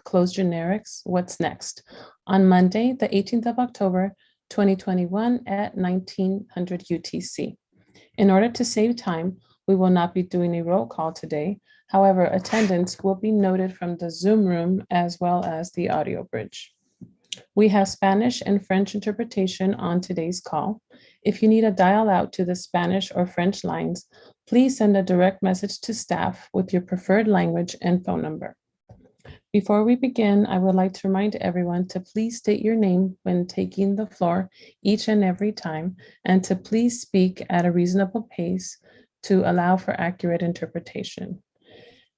Closed Generics, What's Next, on Monday, the 18th of October, 2021 at 1900 UTC. In order to save time, we will not be doing a roll call today. However, attendance will be noted from the Zoom room as well as the audio bridge. We have Spanish and French interpretation on today's call. If you need a dial out to the Spanish or French lines, please send a direct message to staff with your preferred language and phone number. Before we begin, I would like to remind everyone to please state your name when taking the floor each and every time, and to please speak at a reasonable pace to allow for accurate interpretation.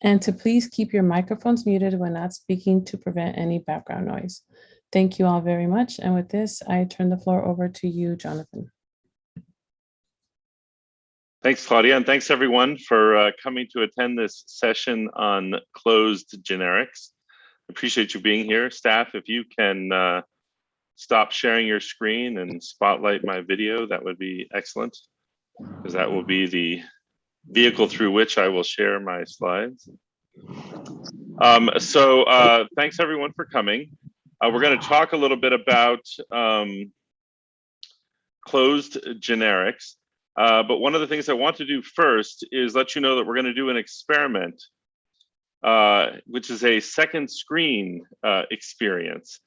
And to please keep your microphones muted when not speaking to prevent any background noise. Thank you all very much. And with this, I turn the floor over to you, Jonathan. Thanks, Claudia, and thanks everyone for coming to attend this session on closed generics. Appreciate you being here. Staff, if you can stop sharing your screen and spotlight my video, that would be excellent, because that will be the vehicle through which I will share my slides. Thanks everyone for coming. We're going to talk a little bit about closed generics. But one of the things I want to do first is let you know that we're going to do an experiment, which is a second screen experience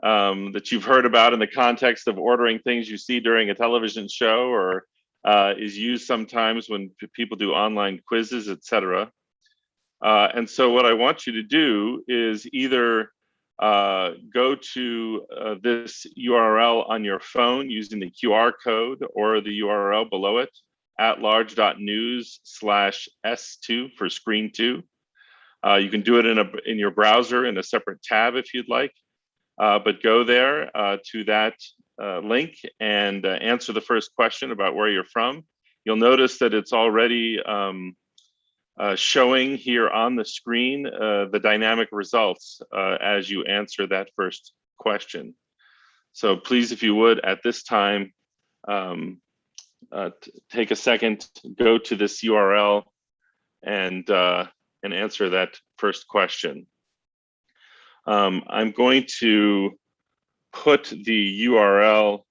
that you've heard about in the context of ordering things you see during a television show, or is used sometimes when people do online quizzes, etc. And so what I want you to do is either go to this URL on your phone using the QR code, or the URL below it, atlarge.news/S2 for screen 2. You can do it in your browser in a separate tab if you'd like, but go there to that link and answer the first question about where you're from. You'll notice that it's already showing here on the screen the dynamic results as you answer that first question. So please, if you would, at this time, take a second, go to this URL and answer that first question. I'm going to put the URL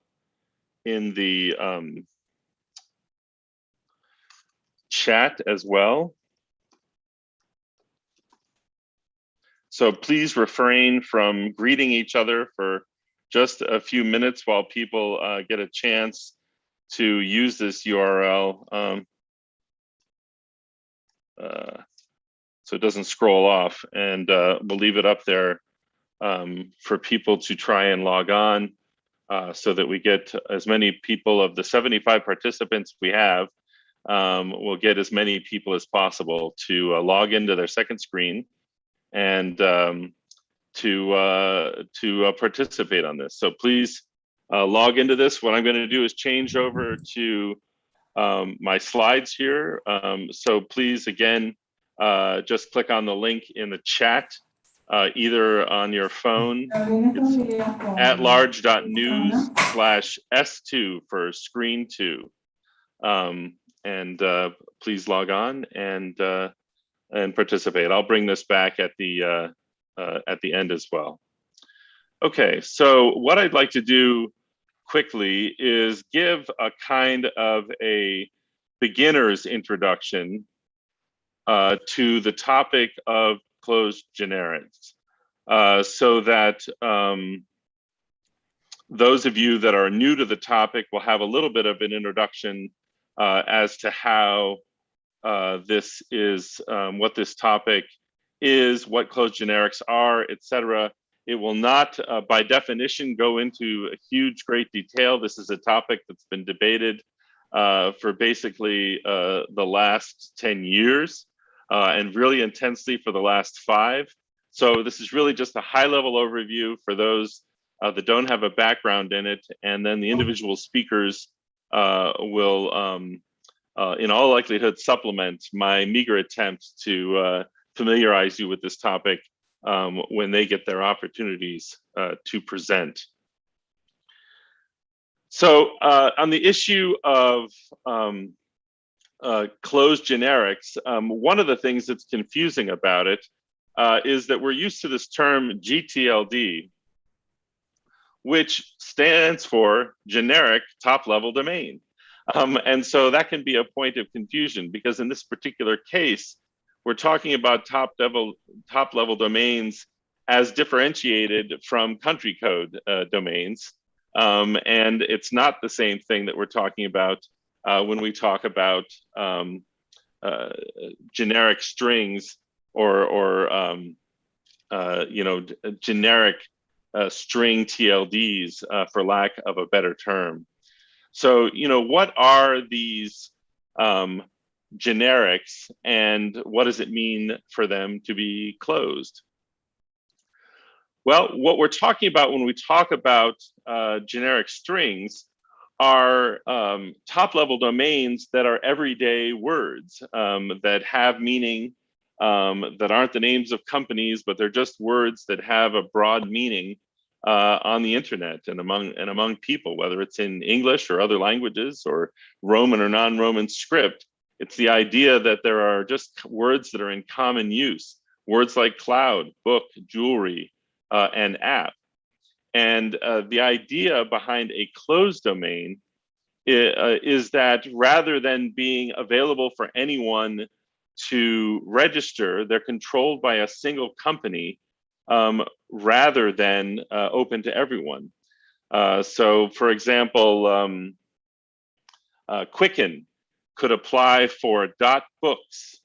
in the chat as well. So please refrain from greeting each other for just a few minutes while people get a chance to use this URL so it doesn't scroll off, and we'll leave it up there for people to try and log on so that we get as many people of the 75 participants we have. We'll get as many people as possible to log into their second screen and to participate on this. So please log into this. What I'm going to do is change over to my slides here. So please, again, just click on the link in the chat, either on your phone. It's atlarge.news/S2 for screen 2. Please log on and participate. I'll bring this back at the end as well. Okay, so what I'd like to do quickly is give a kind of a beginner's introduction to the topic of closed generics, so that those of you that are new to the topic will have a little bit of an introduction as to how this is, what this topic is, what closed generics are, etc. It will not, by definition, go into a huge, great detail. This is a topic that's been debated for basically the last 10 years and really intensely for the last 5. So this is really just a high-level overview for those that don't have a background in it, and then the individual speakers will, in all likelihood, supplement my meager attempt to familiarize you with this topic when they get their opportunities to present. So on the issue of closed generics, one of the things that's confusing about it is that we're used to this term Gtld, which stands for generic top-level domain. And so that can be a point of confusion, because in this particular case, we're talking about top-level domains as differentiated from country code domains. And it's not the same thing that we're talking about when we talk about generic strings or generic string TLDs, for lack of a better term. So, what are these generics, and what does it mean for them to be closed? Well, what we're talking about when we talk about generic strings are top-level domains that are everyday words that have meaning, that aren't the names of companies, but they're just words that have a broad meaning on the internet and among people, whether it's in English or other languages or Roman or non-Roman script. It's the idea that there are just words that are in common use, words like cloud, book, jewelry, and app. And the idea behind a closed domain is that rather than being available for anyone to register, they're controlled by a single company rather than open to everyone. So, for example, Quicken could apply for .books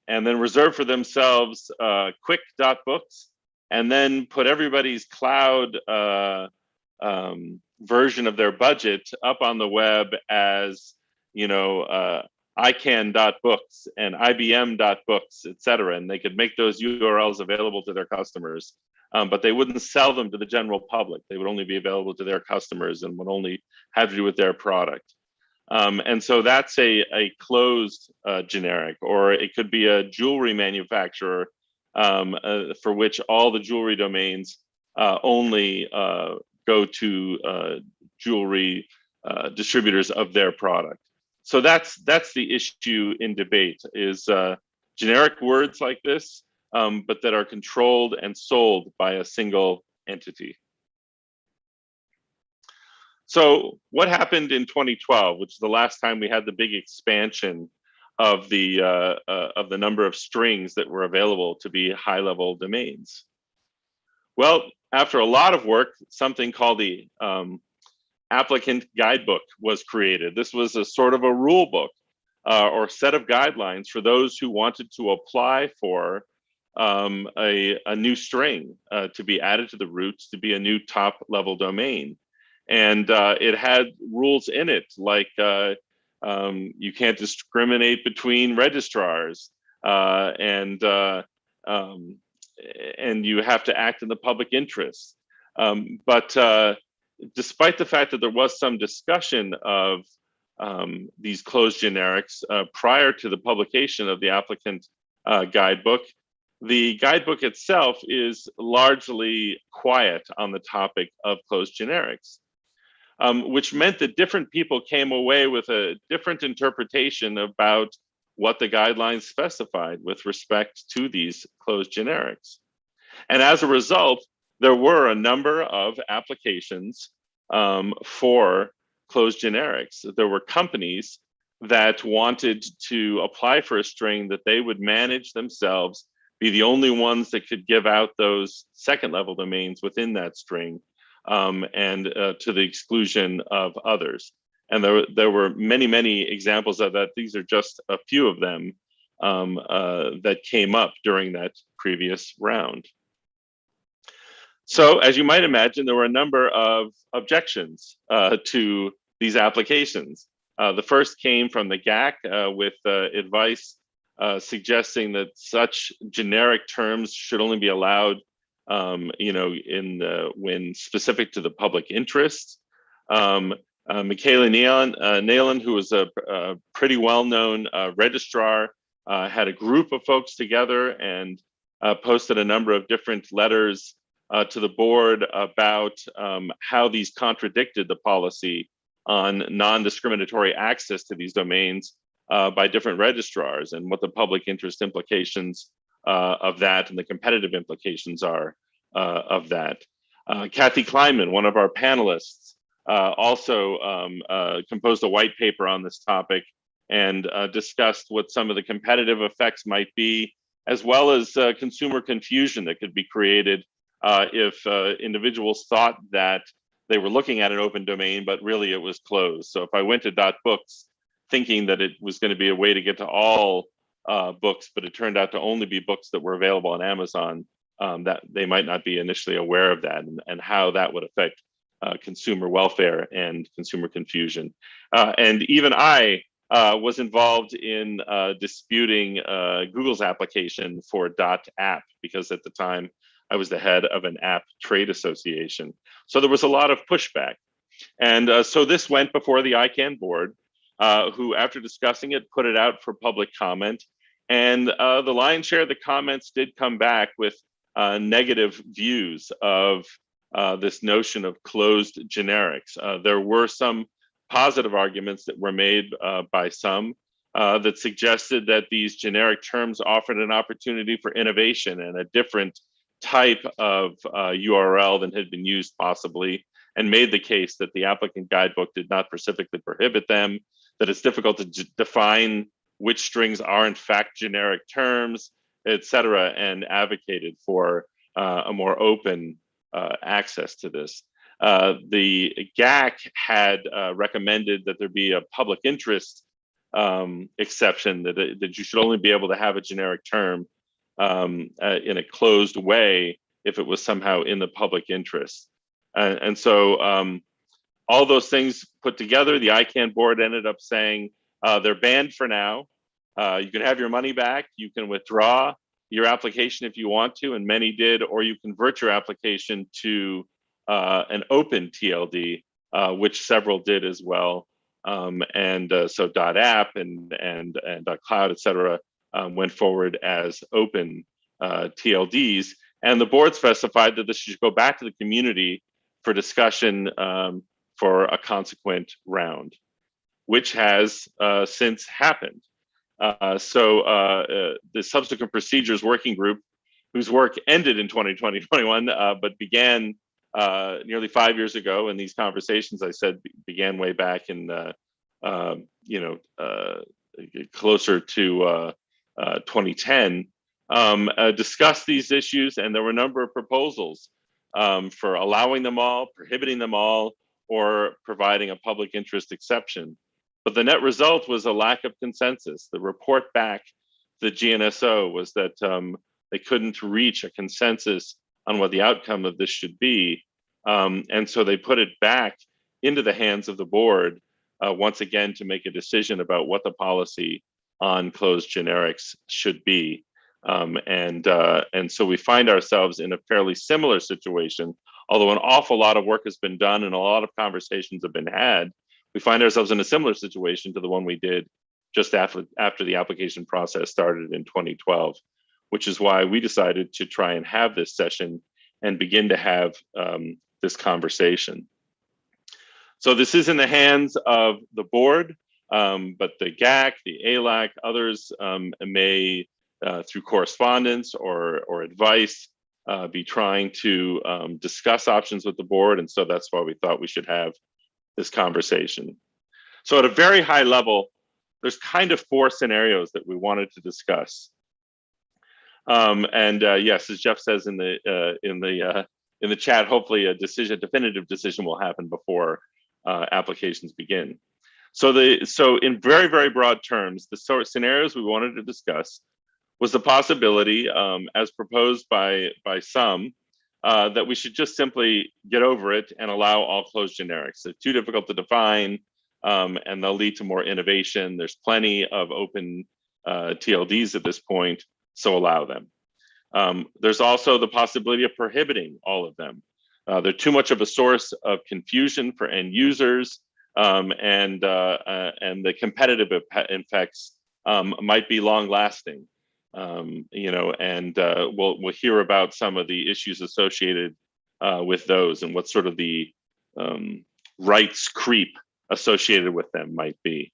and then reserve for themselves quick.books, and then put everybody's cloud version of their budget up on the web as, ICANN.books and IBM.books, et cetera. And they could make those URLs available to their customers, but they wouldn't sell them to the general public. They would only be available to their customers and would only have to do with their product. And so that's a closed generic, or it could be a jewelry manufacturer for which all the jewelry domains only go to jewelry distributors of their product. So that's the issue in debate, is generic words like this, but that are controlled and sold by a single entity. So what happened in 2012, which is the last time we had the big expansion of the number of strings that were available to be high-level domains? Well, after a lot of work, something called the Applicant Guidebook was created. This was a sort of a rule book or set of guidelines for those who wanted to apply for a new string to be added to the roots to be a new top-level domain. And it had rules in it, like you can't discriminate between registrars, and you have to act in the public interest. But despite the fact that there was some discussion of these closed generics prior to the publication of the Applicant Guidebook, the guidebook itself is largely quiet on the topic of closed generics, which meant that different people came away with a different interpretation about what the guidelines specified with respect to these closed generics. And as a result, there were a number of applications for closed generics. There were companies that wanted to apply for a string that they would manage themselves, be the only ones that could give out those second-level domains within that string, and to the exclusion of others. And there were many, many examples of that. These are just a few of them that came up during that previous round. So as you might imagine, there were a number of objections to these applications. The first came from the GAC with advice suggesting that such generic terms should only be allowed when specific to the public interest. Michaela Nalen, who was a pretty well-known registrar, had a group of folks together and posted a number of different letters to the board about how these contradicted the policy on non-discriminatory access to these domains by different registrars and what the public interest implications of that and the competitive implications are of that. Kathy Kleinman, one of our panelists, also composed a white paper on this topic and discussed what some of the competitive effects might be, as well as consumer confusion that could be created if individuals thought that they were looking at an open domain, but really it was closed. So if I went to .books thinking that it was going to be a way to get to all books, but it turned out to only be books that were available on Amazon, that they might not be initially aware of that and how that would affect consumer welfare and consumer confusion. And even I was involved in disputing Google's application for .app, because at the time I was the head of an app trade association. So there was a lot of pushback. And so this went before the ICANN board, who, after discussing it, put it out for public comment. And the lion's share of the comments did come back with negative views of this notion of closed generics. There were some positive arguments that were made by some that suggested that these generic terms offered an opportunity for innovation and a different type of URL than had been used possibly, and made the case that the Applicant Guidebook did not specifically prohibit them, that it's difficult to define which strings are in fact generic terms, et cetera, and advocated for a more open access to this. The GAC had recommended that there be a public interest exception, that you should only be able to have a generic term in a closed way if it was somehow in the public interest. And so all those things put together, the ICANN board ended up saying they're banned for now. You can have your money back, you can withdraw your application if you want to, and many did, or you convert your application to an open TLD, which several did as well. So .app and .cloud, et cetera, went forward as open TLDs. And the board specified that this should go back to the community for discussion for a consequent round, which has since happened. The Subsequent Procedures Working Group, whose work ended in 2021, but began nearly 5 years ago, and these conversations, I said, began way back in, closer to 2010, discussed these issues, and there were a number of proposals for allowing them all, prohibiting them all, or providing a public interest exception. But the net result was a lack of consensus. The report back to the GNSO was that they couldn't reach a consensus on what the outcome of this should be. And so they put it back into the hands of the board once again to make a decision about what the policy on closed generics should be. And so we find ourselves in a fairly similar situation, although an awful lot of work has been done and a lot of conversations have been had. We find ourselves in a similar situation to the one we did just after the application process started in 2012, which is why we decided to try and have this session and begin to have this conversation. So this is in the hands of the board, but the GAC, the ALAC, others may, through correspondence or advice, be trying to discuss options with the board. And so that's why we thought we should have this conversation. So at a very high level, there's kind of 4 scenarios that we wanted to discuss. Yes, as Jeff says in the chat, hopefully a definitive decision will happen before applications begin. So in very, very broad terms, the sort of scenarios we wanted to discuss was the possibility, as proposed by some, that we should just simply get over it and allow all closed generics. They're too difficult to define, and they'll lead to more innovation. There's plenty of open TLDs at this point, so allow them. There's also the possibility of prohibiting all of them. They're too much of a source of confusion for end users, and the competitive effects might be long-lasting. We'll hear about some of the issues associated with those and what sort of the rights creep associated with them might be.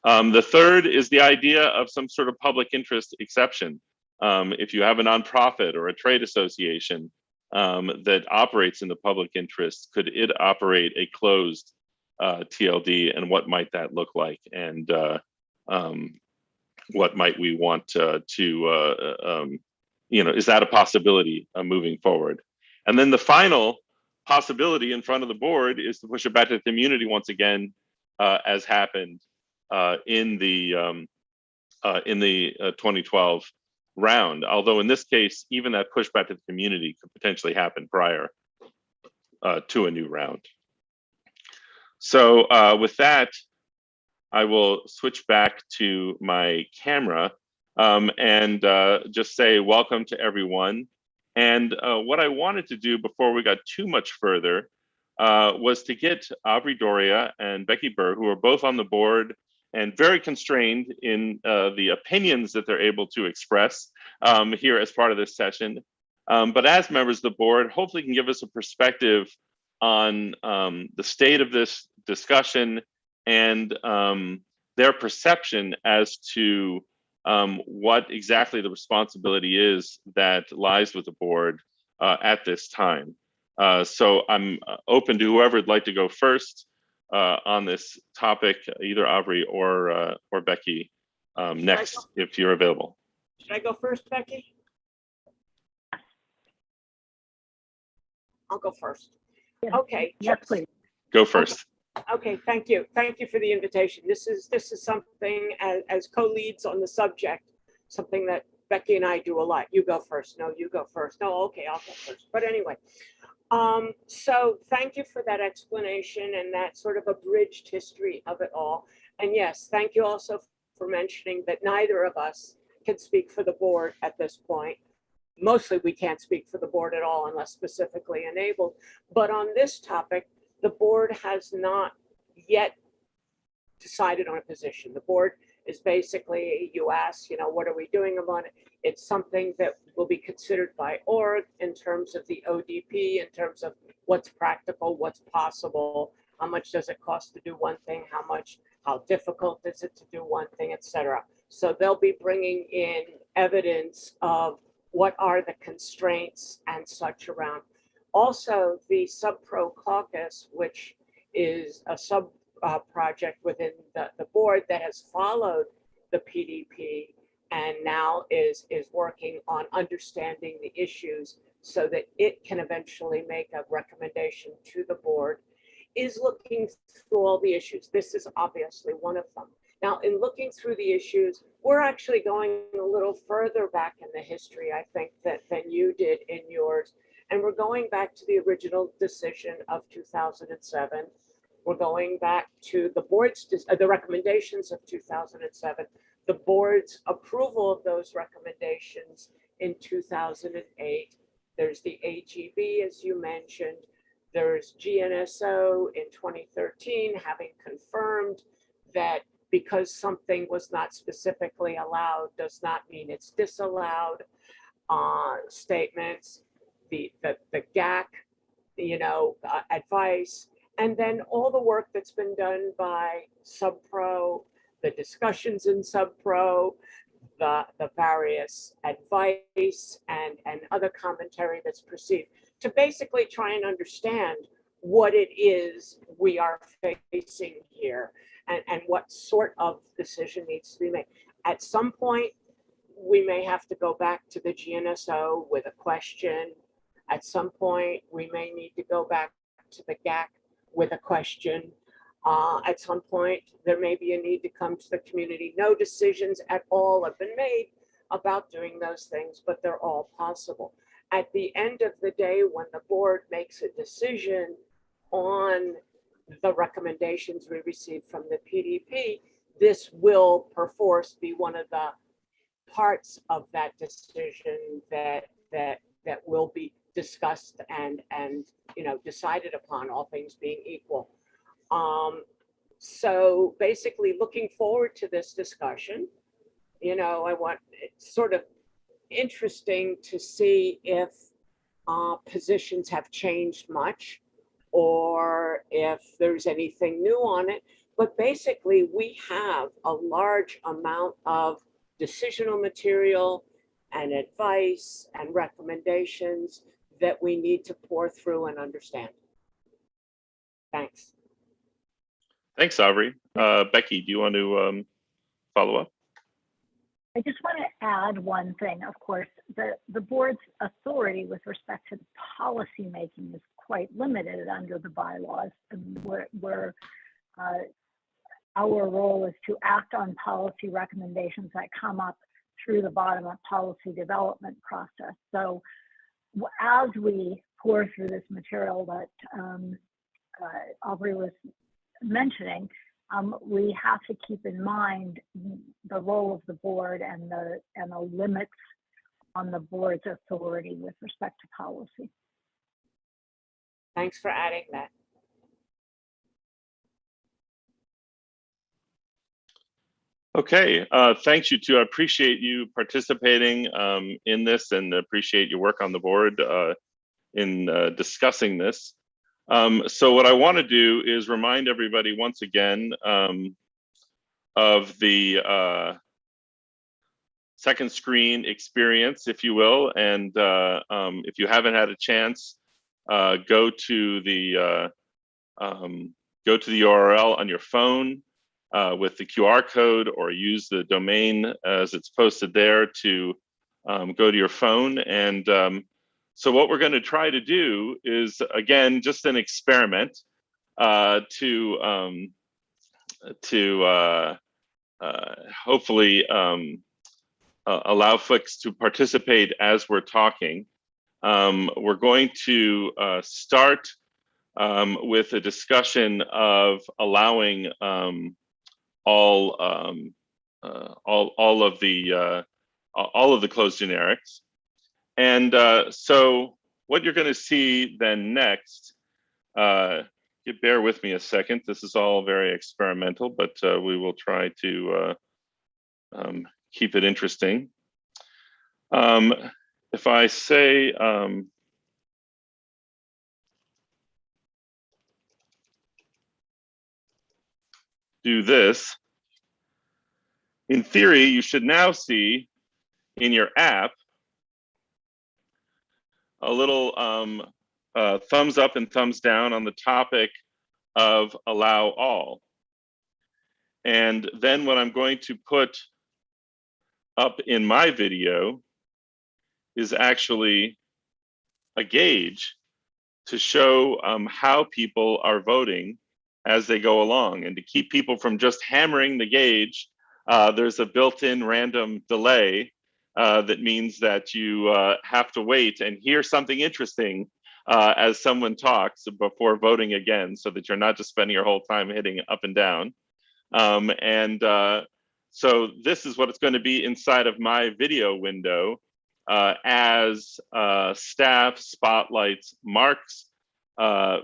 The third is the idea of some sort of public interest exception. If you have a nonprofit or a trade association that operates in the public interest, could it operate a closed TLD, and what might that look like? And what might we want is that a possibility moving forward? And then the final possibility in front of the board is to push it back to the community once again, as happened in the 2012 round. Although in this case, even that pushback to the community could potentially happen prior to a new round. So with that, I will switch back to my camera and just say welcome to everyone. And what I wanted to do before we got too much further was to get Aubrey Doria and Becky Burr, who are both on the board and very constrained in the opinions that they're able to express here as part of this session. But as members of the board, hopefully can give us a perspective on the state of this discussion and their perception as to what exactly the responsibility is that lies with the board at this time. So I'm open to whoever would like to go first on this topic, either Aubrey or Becky next, if you're available. Should I go first, Becky? I'll go first. Yeah. Okay. Yeah, please. Go first. Okay, thank you. Thank you for the invitation. This is something as co-leads on the subject, something that Becky and I do a lot. You go first. No, you go first. No, okay, I'll go first. But anyway, so thank you for that explanation and that sort of abridged history of it all. And yes, thank you also for mentioning that neither of us can speak for the board at this point. Mostly we can't speak for the board at all unless specifically enabled. But on this topic, the board has not yet decided on a position. The board is basically, you ask, what are we doing about it? It's something that will be considered by org in terms of the ODP, in terms of what's practical, what's possible, how much does it cost to do one thing, how difficult is it to do one thing, etc. So they'll be bringing in evidence of what are the constraints and such around. Also, the Sub-Pro Caucus, which is a project within the board that has followed the PDP and now is working on understanding the issues so that it can eventually make a recommendation to the board, is looking through all the issues. This is obviously one of them. Now, in looking through the issues, we're actually going a little further back in the history, I think, than you did in yours. And we're going back to the original decision of 2007. We're going back to the board's, the recommendations of 2007, the board's approval of those recommendations in 2008. There's the AGB, as you mentioned. There's GNSO in 2013, having confirmed that because something was not specifically allowed does not mean it's disallowed. Statements, the GAC, advice, and then all the work that's been done by Sub-Pro, the discussions in Sub-Pro, the various advice and other commentary that's perceived to basically try and understand what it is we are facing here and what sort of decision needs to be made. At some point, we may have to go back to the GNSO with a question. At some point, we may need to go back to the GAC with a question. At some point, there may be a need to come to the community. No decisions at all have been made about doing those things, but they're all possible. At the end of the day, when the board makes a decision on the recommendations we received from the PDP, this will perforce be one of the parts of that decision that will be discussed and decided upon, all things being equal. So basically looking forward to this discussion, it's sort of interesting to see if positions have changed much or if there's anything new on it. But basically we have a large amount of decisional material and advice and recommendations that we need to pour through and understand. Thanks. Thanks, Aubrey. Becky, do you want to follow up? I just want to add one thing. Of course, the board's authority with respect to policy making is quite limited under the bylaws, and where our role is to act on policy recommendations that come up through the bottom-up policy development process. So as we pour through this material that Aubrey was mentioning, we have to keep in mind the role of the board and the limits on the board's authority with respect to policy. Thanks for adding that. Okay, thanks you two. I appreciate you participating in this and appreciate your work on the board in discussing this. So what I want to do is remind everybody once again of the second screen experience, if you will. And if you haven't had a chance, go to the URL on your phone with the QR code, or use the domain as it's posted there to go to your phone. And so what we're going to try to do is, again, just an experiment to hopefully allow folks to participate as we're talking. We're going to start with a discussion of allowing all of the closed generics. And so what you're going to see then next, bear with me a second. This is all very experimental, but we will try to keep it interesting. If I say, do this, in theory, you should now see in your app a little thumbs up and thumbs down on the topic of allow all. And then what I'm going to put up in my video is actually a gauge to show how people are voting as they go along. And to keep people from just hammering the gauge, there's a built-in random delay that means that you have to wait and hear something interesting as someone talks before voting again, so that you're not just spending your whole time hitting up and down. So this is what it's going to be inside of my video window as staff spotlights Mark's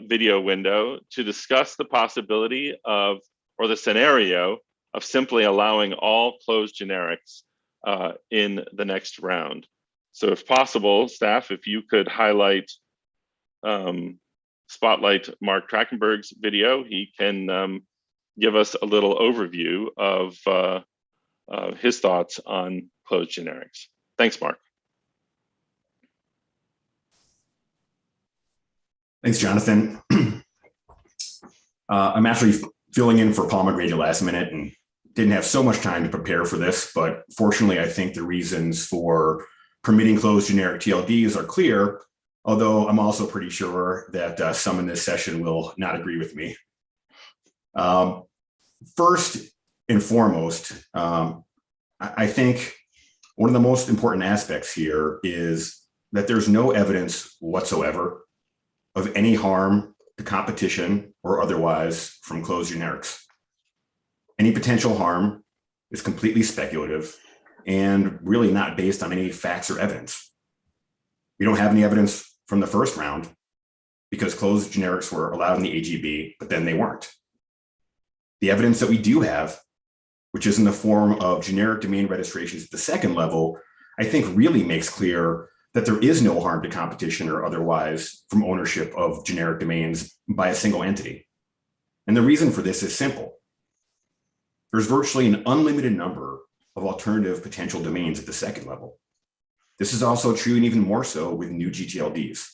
video window to discuss the possibility of, or the scenario of, simply allowing all closed generics in the next round. So if possible, staff, if you could highlight spotlight Mark Trachtenberg's video, he can give us a little overview of his thoughts on closed generics. Thanks, Mark. Thanks, Jonathan. I'm actually filling in for Paul McGrady last minute and didn't have so much time to prepare for this, but fortunately, I think the reasons for permitting closed generic TLDs are clear, although I'm also pretty sure that some in this session will not agree with me. First and foremost, I think one of the most important aspects here is that there's no evidence whatsoever of any harm to competition or otherwise from closed generics. Any potential harm is completely speculative and really not based on any facts or evidence. We don't have any evidence from the first round because closed generics were allowed in the AGB, but then they weren't. The evidence that we do have, which is in the form of generic domain registrations at the second level, I think really makes clear that there is no harm to competition or otherwise from ownership of generic domains by a single entity. And the reason for this is simple. There's virtually an unlimited number of alternative potential domains at the second level. This is also true and even more so with new GTLDs.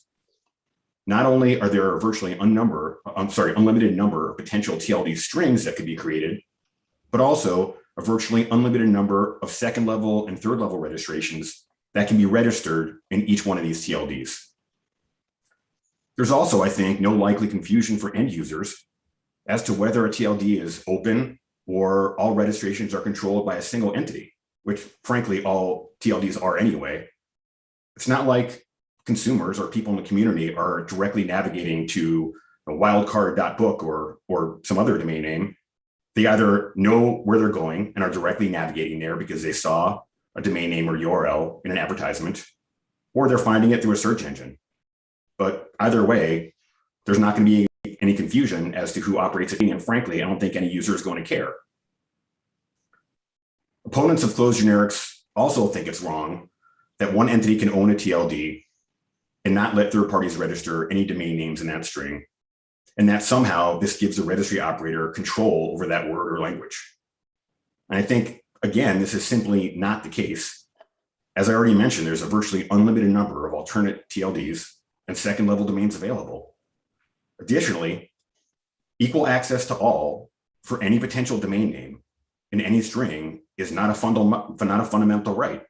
Not only are there a virtually unlimited number of potential TLD strings that could be created, but also a virtually unlimited number of second level and third level registrations that can be registered in each one of these TLDs. There's also, I think, no likely confusion for end users as to whether a TLD is open or all registrations are controlled by a single entity, which frankly, all TLDs are anyway. It's not like consumers or people in the community are directly navigating to a wildcard.book or some other domain name. They either know where they're going and are directly navigating there because they saw a domain name or URL in an advertisement, or they're finding it through a search engine. But either way, there's not going to be any confusion as to who operates it. And frankly, I don't think any user is going to care. Opponents of closed generics also think it's wrong that one entity can own a TLD and not let third parties register any domain names in that string, and that somehow this gives the registry operator control over that word or language. And I think, again, this is simply not the case. As I already mentioned, there's a virtually unlimited number of alternate TLDs and second level domains available. Additionally, equal access to all for any potential domain name in any string is not a fundamental right.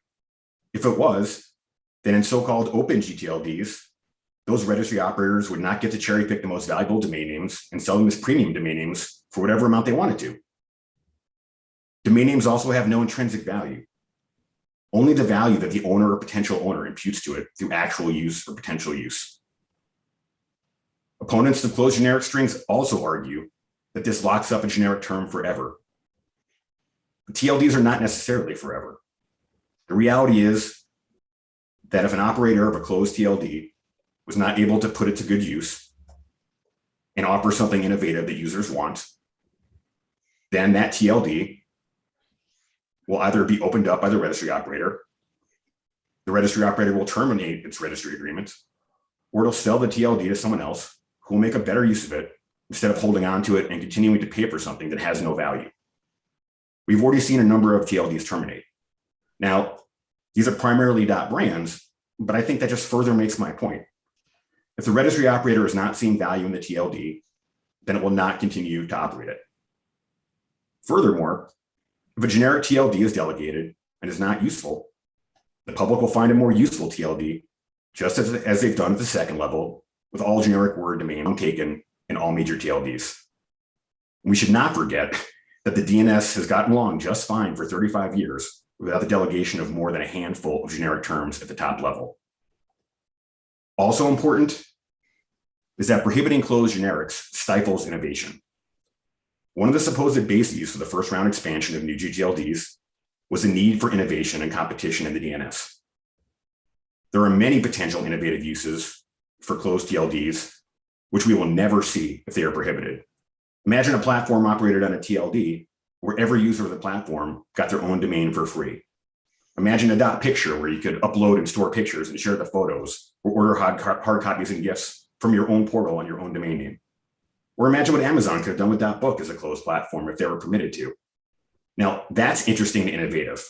If it was, then in so-called open GTLDs, those registry operators would not get to cherry pick the most valuable domain names and sell them as premium domain names for whatever amount they wanted to. Domain names also have no intrinsic value. Only the value that the owner or potential owner imputes to it through actual use or potential use. Opponents of closed generic strings also argue that this locks up a generic term forever. The TLDs are not necessarily forever. The reality is that if an operator of a closed TLD was not able to put it to good use and offer something innovative that users want, then that TLD will either be opened up by the registry operator will terminate its registry agreement, or it'll sell the TLD to someone else who will make a better use of it instead of holding on to it and continuing to pay for something that has no value. We've already seen a number of TLDs terminate. Now, these are primarily .brands, but I think that just further makes my point. If the registry operator is not seeing value in the TLD, then it will not continue to operate it. Furthermore, if a generic TLD is delegated and is not useful, the public will find a more useful TLD, just as they've done at the second level with all generic word domains taken in all major TLDs. And we should not forget that the DNS has gotten along just fine for 35 years without the delegation of more than a handful of generic terms at the top level. Also important is that prohibiting closed generics stifles innovation. One of the supposed bases for the first round expansion of new GTLDs was the need for innovation and competition in the DNS. There are many potential innovative uses for closed TLDs, which we will never see if they are prohibited. Imagine a platform operated on a TLD where every user of the platform got their own domain for free. Imagine a .picture where you could upload and store pictures and share the photos, or order hard copies and gifts from your own portal on your own domain name. Or imagine what Amazon could have done with .book as a closed platform if they were permitted to. Now, that's interesting and innovative.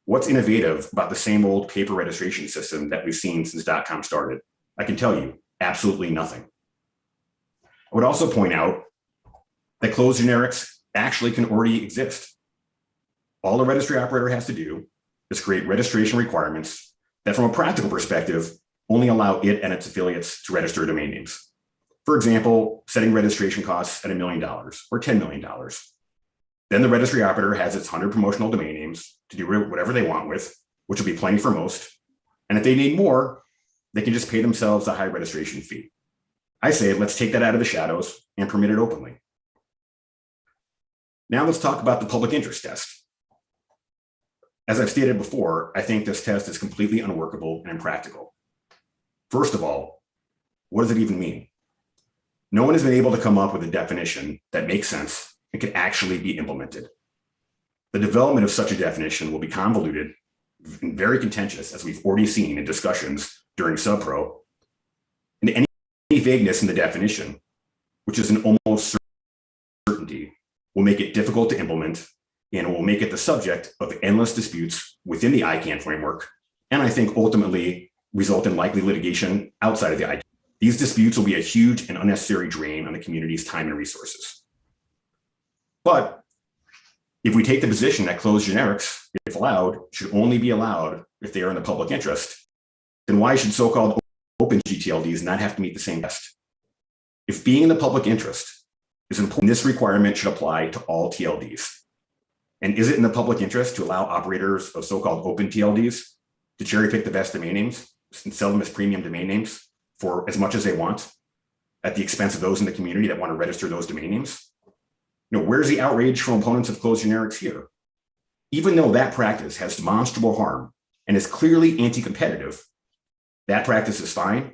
What's innovative about the same old paper registration system that we've seen since .com started? I can tell you, absolutely nothing. I would also point out that closed generics actually can already exist. All the registry operator has to do is create registration requirements that, from a practical perspective, only allow it and its affiliates to register domain names. For example, setting registration costs at $1 million or $10 million. Then the registry operator has its 100 promotional domain names to do whatever they want with, which will be plenty for most. And if they need more, they can just pay themselves a high registration fee. I say, let's take that out of the shadows and permit it openly. Now let's talk about the public interest test. As I've stated before, I think this test is completely unworkable and impractical. First of all, what does it even mean? No one has been able to come up with a definition that makes sense and can actually be implemented. The development of such a definition will be convoluted and very contentious, as we've already seen in discussions during SubPro. And any vagueness in the definition, which is an almost certainty, will make it difficult to implement and will make it the subject of endless disputes within the ICANN framework and I think ultimately result in likely litigation outside of the IP. These disputes will be a huge and unnecessary drain on the community's time and resources. But if we take the position that closed generics, if allowed, should only be allowed if they are in the public interest, then why should so-called open GTLDs not have to meet the same test? If being in the public interest is important, this requirement should apply to all TLDs. And is it in the public interest to allow operators of so-called open TLDs to cherry pick the best domain names and sell them as premium domain names for as much as they want at the expense of those in the community that want to register those domain names? You know, where's the outrage from opponents of closed generics here? Even though that practice has demonstrable harm and is clearly anti-competitive, that practice is fine,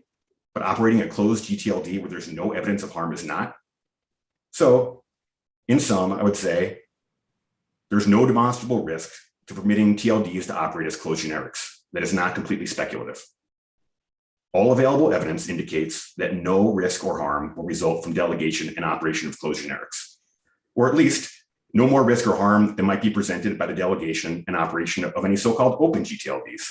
but operating a closed GTLD where there's no evidence of harm is not. So in sum, I would say there's no demonstrable risk to permitting TLDs to operate as closed generics. That is not completely speculative. All available evidence indicates that no risk or harm will result from delegation and operation of closed generics, or at least no more risk or harm than might be presented by the delegation and operation of any so-called open GTLDs.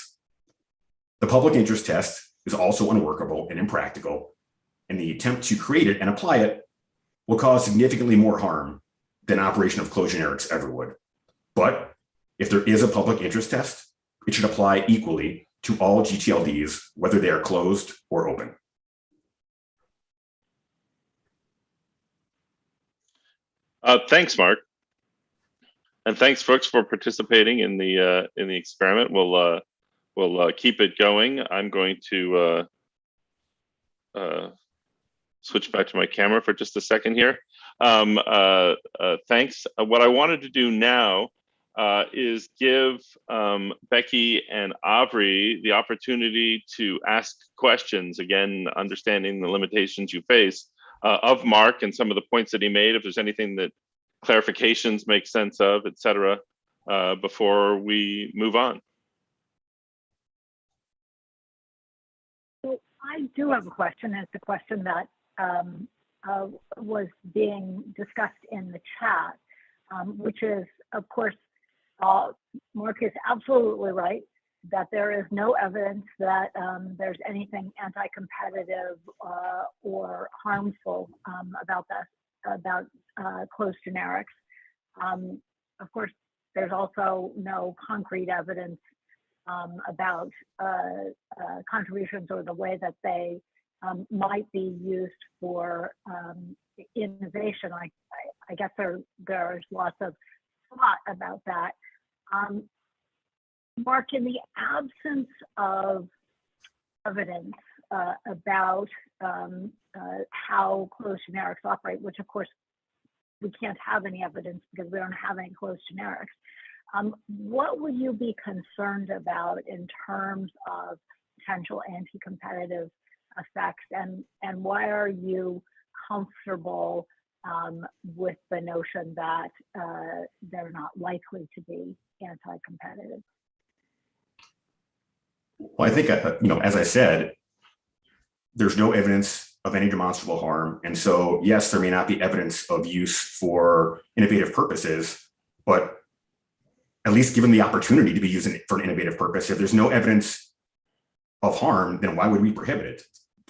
The public interest test is also unworkable and impractical, and the attempt to create it and apply it will cause significantly more harm than operation of closed generics ever would. But if there is a public interest test, it should apply equally to all GTLDs, whether they are closed or open. Thanks, Mark, and thanks, folks, for participating in the experiment. We'll keep it going. I'm going to switch back to my camera for just a second here. Thanks. What I wanted to do now is give Becky and Aubrey the opportunity to ask questions, again, understanding the limitations you face, of Mark and some of the points that he made, if there's anything that clarifications make sense of, et cetera, before we move on. So I do have a question. It's a question that was being discussed in the chat, which is, of course, Mark is absolutely right that there is no evidence that there's anything anti-competitive or harmful about closed generics. Of course, there's also no concrete evidence about contributions or the way that they might be used for innovation. I guess there's lots of thought about that. Mark, in the absence of evidence about how closed generics operate, which of course we can't have any evidence because we don't have any closed generics, what would you be concerned about in terms of potential anti-competitive effects, and why are you comfortable with the notion that they're not likely to be anti-competitive? Well, I think, as I said, there's no evidence of any demonstrable harm. And so, yes, there may not be evidence of use for innovative purposes, but at least given the opportunity to be used for an innovative purpose, if there's no evidence of harm, then why would we prohibit it?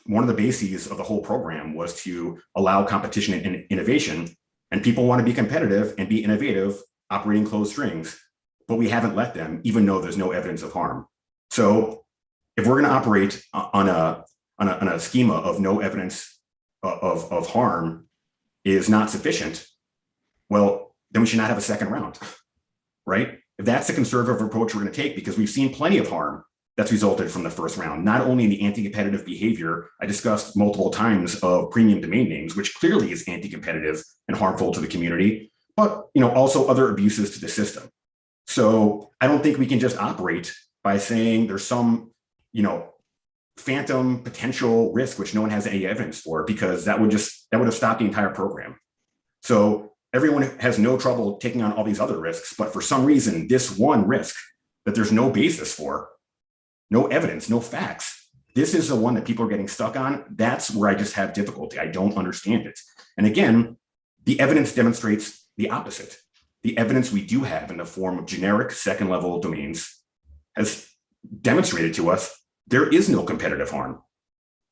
One of the bases of the whole program was to allow competition and innovation, and people want to be competitive and be innovative operating closed strings, but we haven't let them, even though there's no evidence of harm. So if we're going to operate on a schema of no evidence of harm is not sufficient, well, then we should not have a second round, right? If that's the conservative approach we're going to take, because we've seen plenty of harm that's resulted from the first round, not only in the anti-competitive behavior I discussed multiple times of premium domain names, which clearly is anti-competitive and harmful to the community, but also other abuses to the system. So I don't think we can just operate by saying there's some, phantom potential risk which no one has any evidence for, because that would have stopped the entire program. So everyone has no trouble taking on all these other risks, but for some reason, this one risk that there's no basis for, no evidence, no facts, this is the one that people are getting stuck on. That's where I just have difficulty. I don't understand it. And again, the evidence demonstrates the opposite. The evidence we do have in the form of generic second-level domains has demonstrated to us there is no competitive harm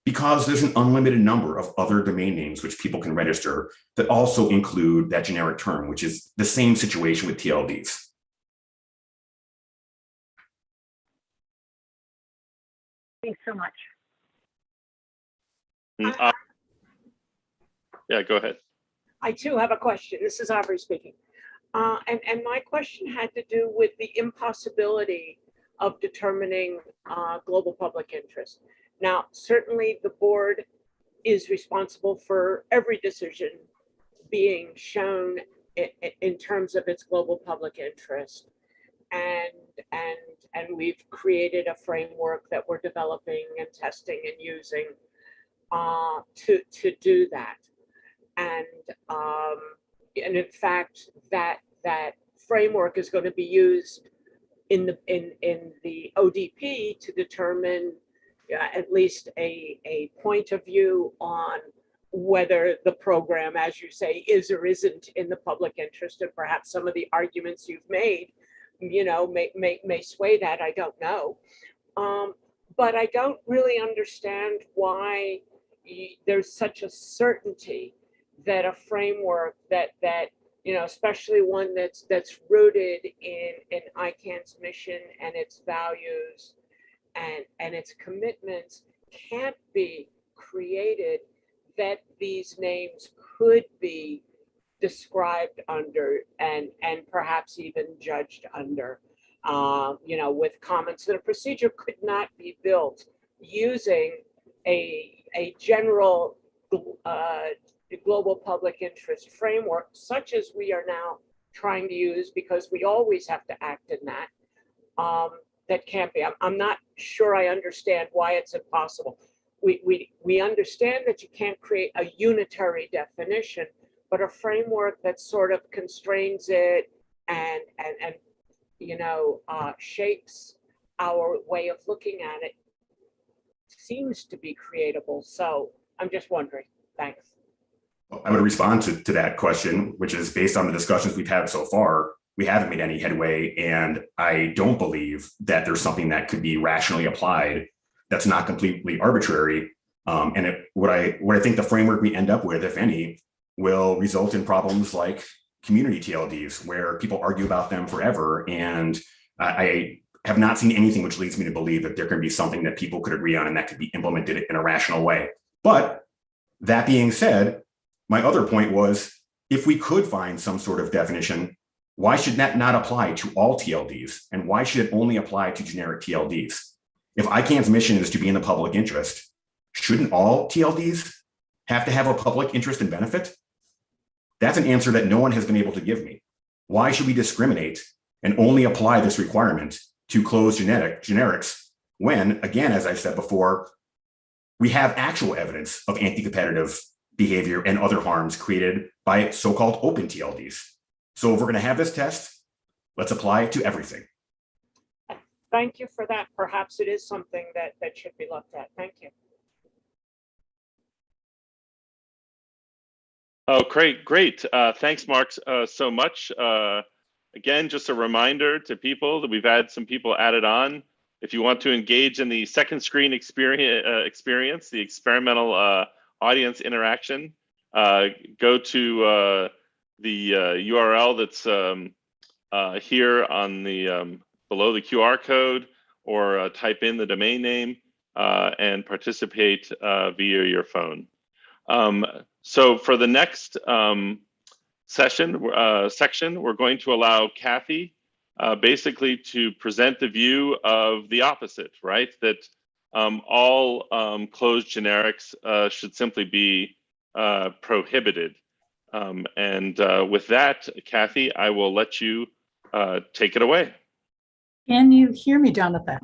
because there's an unlimited number of other domain names which people can register that also include that generic term, which is the same situation with TLDs. Thanks so much. Yeah, go ahead. I too have a question. This is Aubrey speaking. And my question had to do with the impossibility of determining global public interest. Now, certainly the board is responsible for every decision being shown in terms of its global public interest. And we've created a framework that we're developing and testing and using to do that. And in fact, that framework is going to be used in the ODP to determine at least a point of view on whether the program, as you say, is or isn't in the public interest, and perhaps some of the arguments you've made, you know, may sway that. I don't know, but I don't really understand why there's such a certainty that a framework that you know, especially one that's rooted in ICANN's mission and its values and its commitments can't be created, that these names could be described under and perhaps even judged under, you know, with comments that a procedure could not be built using a general global public interest framework, such as we are now trying to use, because we always have to act in that. That can't be. I'm not sure I understand why it's impossible. We understand that you can't create a unitary definition, but a framework that sort of constrains it and you know, shapes our way of looking at it seems to be creatable. So I'm just wondering. Thanks. I would respond to that question, which is based on the discussions we've had so far, we haven't made any headway, and I don't believe that there's something that could be rationally applied that's not completely arbitrary. What I think the framework we end up with, if any, will result in problems like community TLDs, where people argue about them forever. And I have not seen anything which leads me to believe that there can be something that people could agree on and that could be implemented in a rational way. But that being said, my other point was, if we could find some sort of definition, why should that not apply to all TLDs? And why should it only apply to generic TLDs? If ICANN's mission is to be in the public interest, shouldn't all TLDs have to have a public interest and benefit? That's an answer that no one has been able to give me. Why should we discriminate and only apply this requirement to closed generics when, again, as I said before, we have actual evidence of anti-competitive behavior and other harms created by so-called open TLDs? So if we're going to have this test, let's apply it to everything. Thank you for that. Perhaps it is something that should be looked at. Thank you. Oh, great. Thanks, Mark, so much. Again, just a reminder to people that we've had some people added on. If you want to engage in the second screen experience, the experimental audience interaction, go to the URL that's here on the below the QR code, or type in the domain name and participate via your phone. So for the next section, we're going to allow Kathy basically to present the view of the opposite, right? That all closed generics should simply be prohibited. With that, Kathy, I will let you take it away. Can you hear me, Jonathan?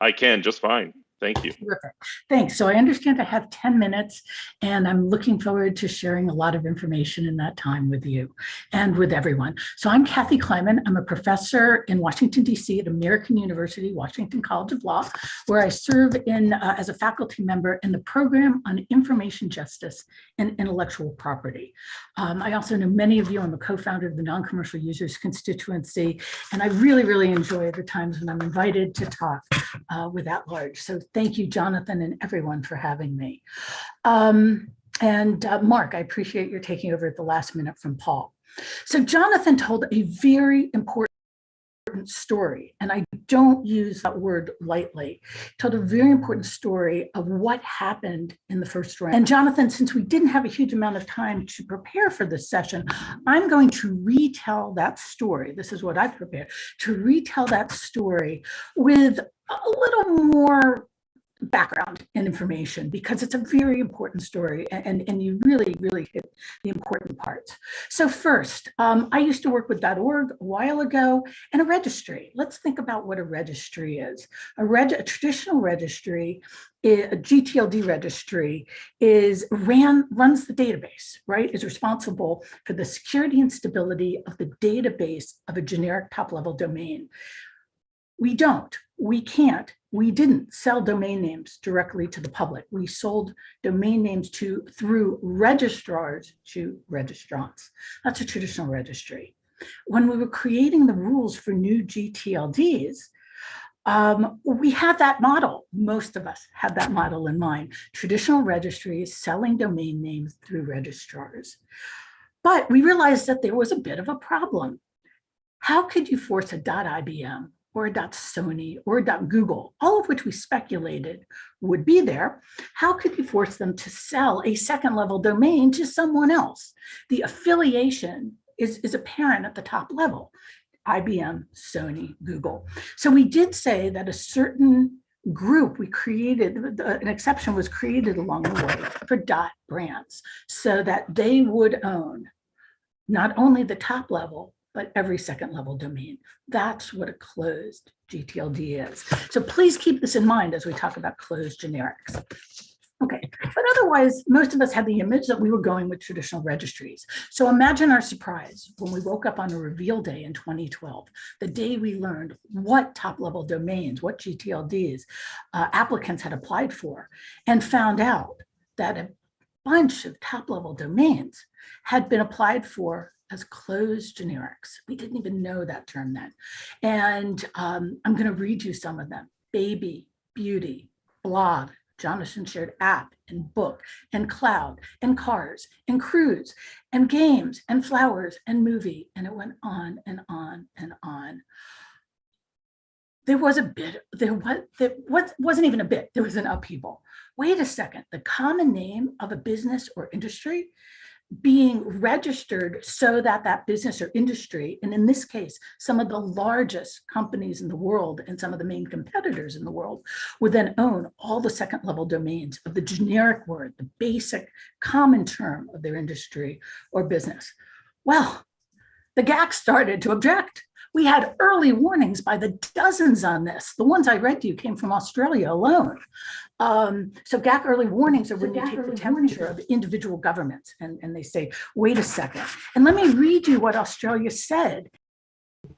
I can, just fine. Thank you. Terrific. Thanks. So I understand I have 10 minutes, and I'm looking forward to sharing a lot of information in that time with you and with everyone. So I'm Kathy Kleiman. I'm a professor in Washington, D.C. at American University, Washington College of Law, where I serve as a faculty member in the program on information justice and intellectual property. I also know many of you. I'm a co-founder of the Non-Commercial Users Constituency, and I really, really enjoy the times when I'm invited to talk with at large. So thank you, Jonathan, and everyone for having me. Mark, I appreciate your taking over at the last minute from Paul. So Jonathan told a very important story, and I don't use that word lightly. He told a very important story of what happened in the first round. And Jonathan, since we didn't have a huge amount of time to prepare for this session, I'm going to retell that story. This is what I've prepared, to retell that story with a little more background and information, because it's a very important story, and you really, really hit the important parts. So first, I used to work with .org a while ago, and a registry. Let's think about what a registry is. A traditional registry, a Gtld registry, runs the database, right? Is responsible for the security and stability of the database of a generic top-level domain. We don't, we can't, we didn't sell domain names directly to the public. We sold domain names through registrars to registrants. That's a traditional registry. When we were creating the rules for new GTLDs, we had that model. Most of us had that model in mind. Traditional registries selling domain names through registrars. But we realized that there was a bit of a problem. How could you force a .ibm or a .sony or a .google, all of which we speculated would be there? How could you force them to sell a second level domain to someone else? The affiliation is apparent at the top level: IBM, Sony, Google. So we did say that a certain group we created, an exception was created along the way for .brands, so that they would own not only the top level, but every second level domain. That's what a closed GTLD is. So please keep this in mind as we talk about closed generics. Okay, but otherwise, most of us had the image that we were going with traditional registries. So imagine our surprise when we woke up on a reveal day in 2012, the day we learned what top-level domains, what GTLDs applicants had applied for, and found out that a bunch of top-level domains had been applied for as closed generics. We didn't even know that term then. And I'm going to read you some of them: baby, beauty, blog, Jonathan shared app and book and cloud and cars and cruise and games and flowers and movie. And it went on and on and on. There wasn't even a bit, there was an upheaval. Wait a second, the common name of a business or industry being registered so that that business or industry, and in this case, some of the largest companies in the world and some of the main competitors in the world, would then own all the second level domains of the generic word, the basic common term of their industry or business. Well, the GAC started to object. We had early warnings by the dozens on this. The ones I read to you came from Australia alone. So GAC early warnings are when you take the temperature of individual governments and they say, wait a second. And let me read you what Australia said. It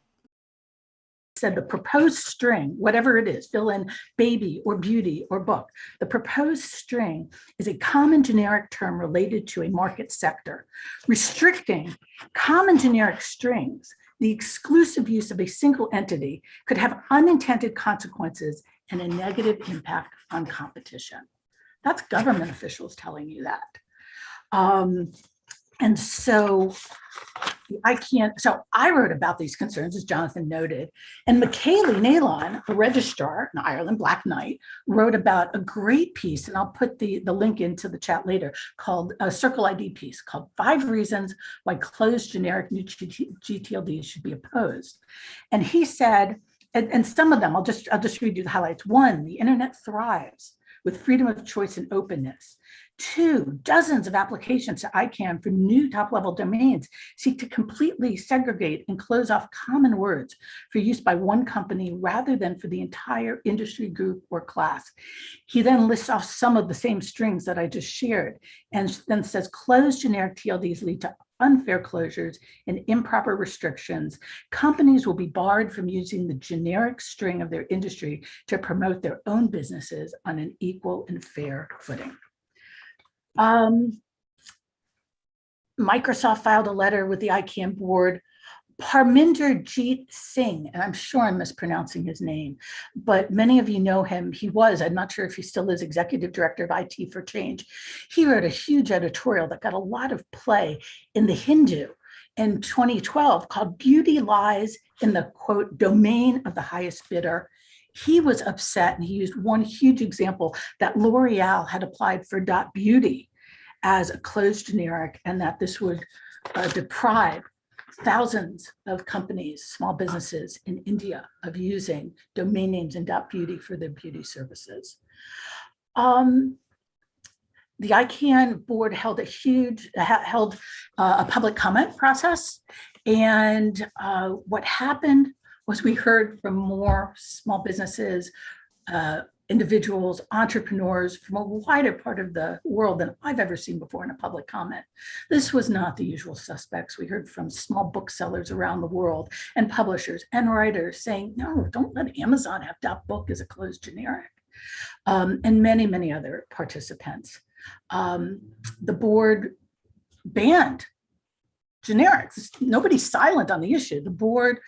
said the proposed string, whatever it is, fill in baby or beauty or book. The proposed string is a common generic term related to a market sector. Restricting common generic strings, the exclusive use of a single entity, could have unintended consequences and a negative impact on competition. That's government officials telling you that. And so I wrote about these concerns, as Jonathan noted, and Michaeli Nalon, a registrar in Ireland, Black Knight, wrote about a great piece, and I'll put the link into the chat later, called a Circle ID piece called 5 Reasons Why Closed Generic New GTLDs Should Be Opposed. And he said, and some of them, I'll just read you the highlights. 1, the internet thrives with freedom of choice and openness. 2, dozens of applications to ICANN for new top-level domains seek to completely segregate and close off common words for use by one company rather than for the entire industry group or class. He then lists off some of the same strings that I just shared and then says closed generic TLDs lead to unfair closures and improper restrictions. Companies will be barred from using the generic string of their industry to promote their own businesses on an equal and fair footing. Microsoft filed a letter with the ICANN board. Parminder Jeet Singh, and I'm sure I'm mispronouncing his name, but many of you know him. He was, I'm not sure if he still is, executive director of IT for Change. He wrote a huge editorial that got a lot of play in the Hindu in 2012 called Beauty Lies in the, quote, domain of the highest bidder. He was upset, and he used one huge example that L'Oreal had applied for .beauty as a closed generic, and that this would deprive thousands of companies, small businesses in India of using domain names in .beauty for their beauty services. The ICANN board held a public comment process, and what happened was we heard from more small businesses, individuals, entrepreneurs from a wider part of the world than I've ever seen before in a public comment. This was not the usual suspects. We heard from small booksellers around the world and publishers and writers saying, no, don't let Amazon have .book as a closed generic, and many, many other participants. The board banned generics. Nobody's silent on the issue. The board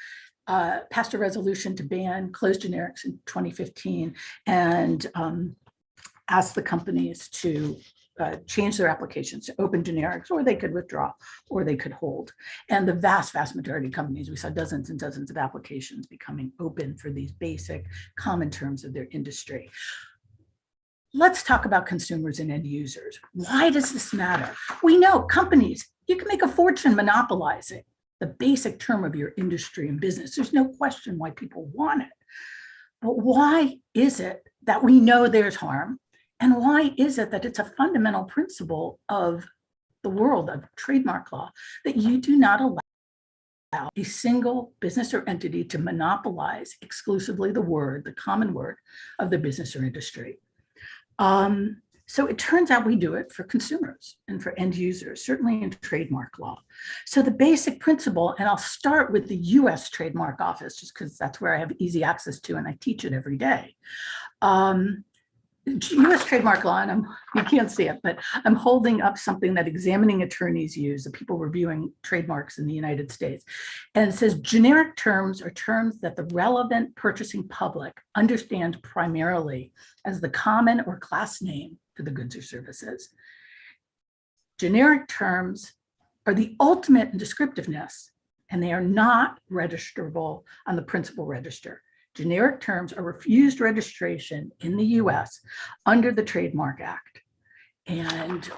passed a resolution to ban closed generics in 2015 and asked the companies to change their applications to open generics, or they could withdraw, or they could hold. And the vast, vast majority of companies, we saw dozens and dozens of applications becoming open for these basic common terms of their industry. Let's talk about consumers and end users. Why does this matter? We know companies, you can make a fortune monopolizing the basic term of your industry and business. There's no question why people want it. But why is it that we know there's harm? And why is it that it's a fundamental principle of the world of trademark law that you do not allow a single business or entity to monopolize exclusively the word, the common word of the business or industry? So it turns out we do it for consumers and for end users, certainly in trademark law. So the basic principle, and I'll start with the US Trademark Office, just because that's where I have easy access to and I teach it every day. US trademark law, and you can't see it, but I'm holding up something that examining attorneys use, the people reviewing trademarks in the United States. And it says generic terms are terms that the relevant purchasing public understands primarily as the common or class name for the goods or services. Generic terms are the ultimate in descriptiveness, and they are not registrable on the principal register. Generic terms are refused registration in the US under the Trademark Act. And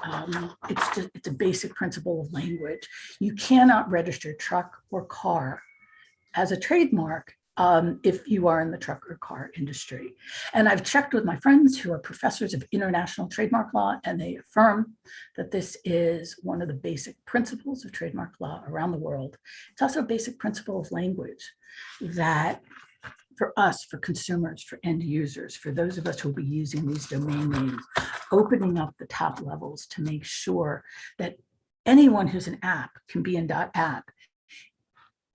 it's a basic principle of language. You cannot register truck or car as a trademark if you are in the truck or car industry. And I've checked with my friends who are professors of international trademark law, and they affirm that this is one of the basic principles of trademark law around the world. It's also a basic principle of language that for us, for consumers, for end users, for those of us who will be using these domain names, opening up the top levels to make sure that anyone who's an app can be in .app.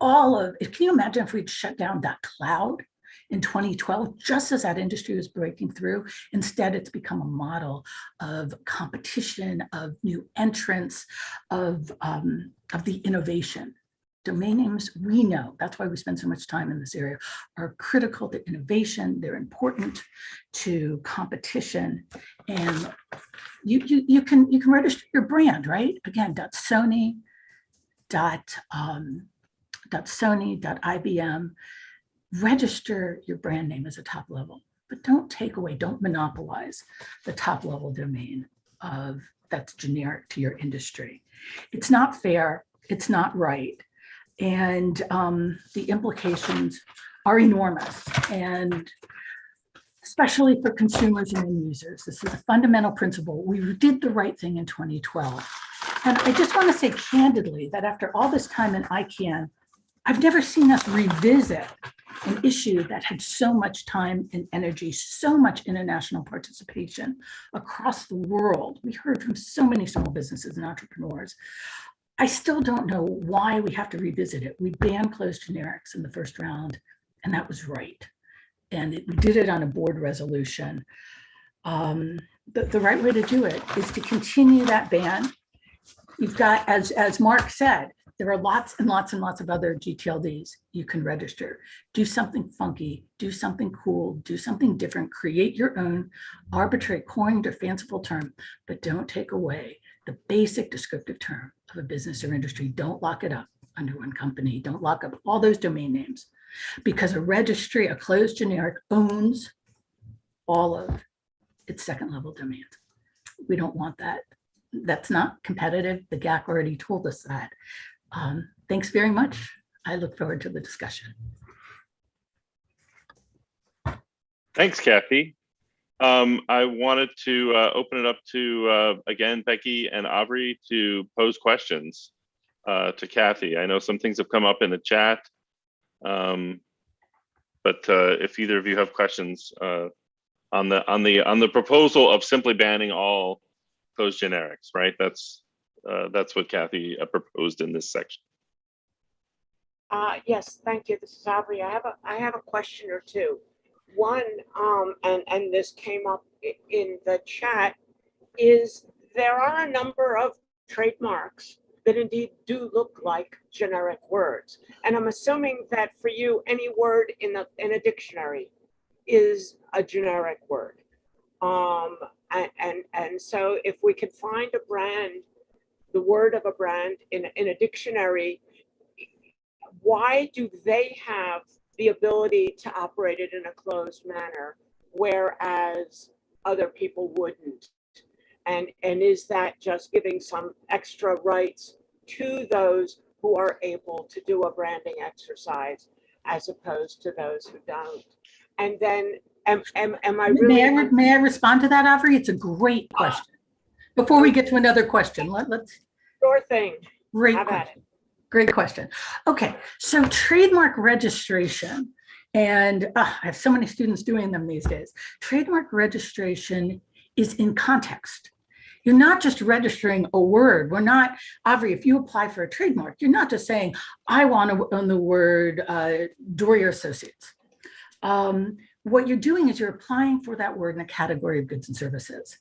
Can you imagine if we'd shut down .cloud in 2012, just as that industry was breaking through? Instead, it's become a model of competition, of new entrants, of the innovation. Domain names, we know, that's why we spend so much time in this area, are critical to innovation. They're important to competition. And you can register your brand, right? Again, .sony, .IBM, register your brand name as a top level, but don't take away, don't monopolize the top level domain that's generic to your industry. It's not fair, it's not right. And the implications are enormous. And especially for consumers and end users. This is a fundamental principle. We did the right thing in 2012. And I just want to say candidly that after all this time in ICANN, I've never seen us revisit an issue that had so much time and energy, so much international participation across the world. We heard from so many small businesses and entrepreneurs. I still don't know why we have to revisit it. We banned closed generics in the first round, and that was right. And we did it on a board resolution. The right way to do it is to continue that ban. You've got, as Mark said, there are lots and lots and lots of other GTLDs you can register. Do something funky, do something cool, do something different, create your own arbitrary coined or fanciful term, but don't take away the basic descriptive term of a business or industry. Don't lock it up under one company. Don't lock up all those domain names, because a registry, a closed generic, owns all of its second level domains. We don't want that. That's not competitive. The GAC already told us that. Thanks very much. I look forward to the discussion. Thanks, Kathy. I wanted to open it up to, again, Becky and Aubrey to pose questions to Kathy. I know some things have come up in the chat, but if either of you have questions on the proposal of simply banning all closed generics, right? That's what Kathy proposed in this section. Yes, thank you. This is Aubrey. I have a question or two. One, and this came up in the chat, is there are a number of trademarks that indeed do look like generic words. And I'm assuming that for you, any word in a dictionary is a generic word. And so if we could find a brand, the word of a brand in a dictionary, why do they have the ability to operate it in a closed manner, whereas other people wouldn't? And is that just giving some extra rights to those who are able to do a branding exercise as opposed to those who don't? And then am I really— May I respond to that, Aubrey? It's a great question. Before we get to another question, let's— Sure thing. Great Have at question. it. Great question. Okay, so trademark registration, and I have so many students doing them these days. Trademark registration is in context. You're not just registering a word. We're not, Aubrey, if you apply for a trademark, you're not just saying, I want to own the word Dorier Associates. What you're doing is you're applying for that word in a category of goods and services.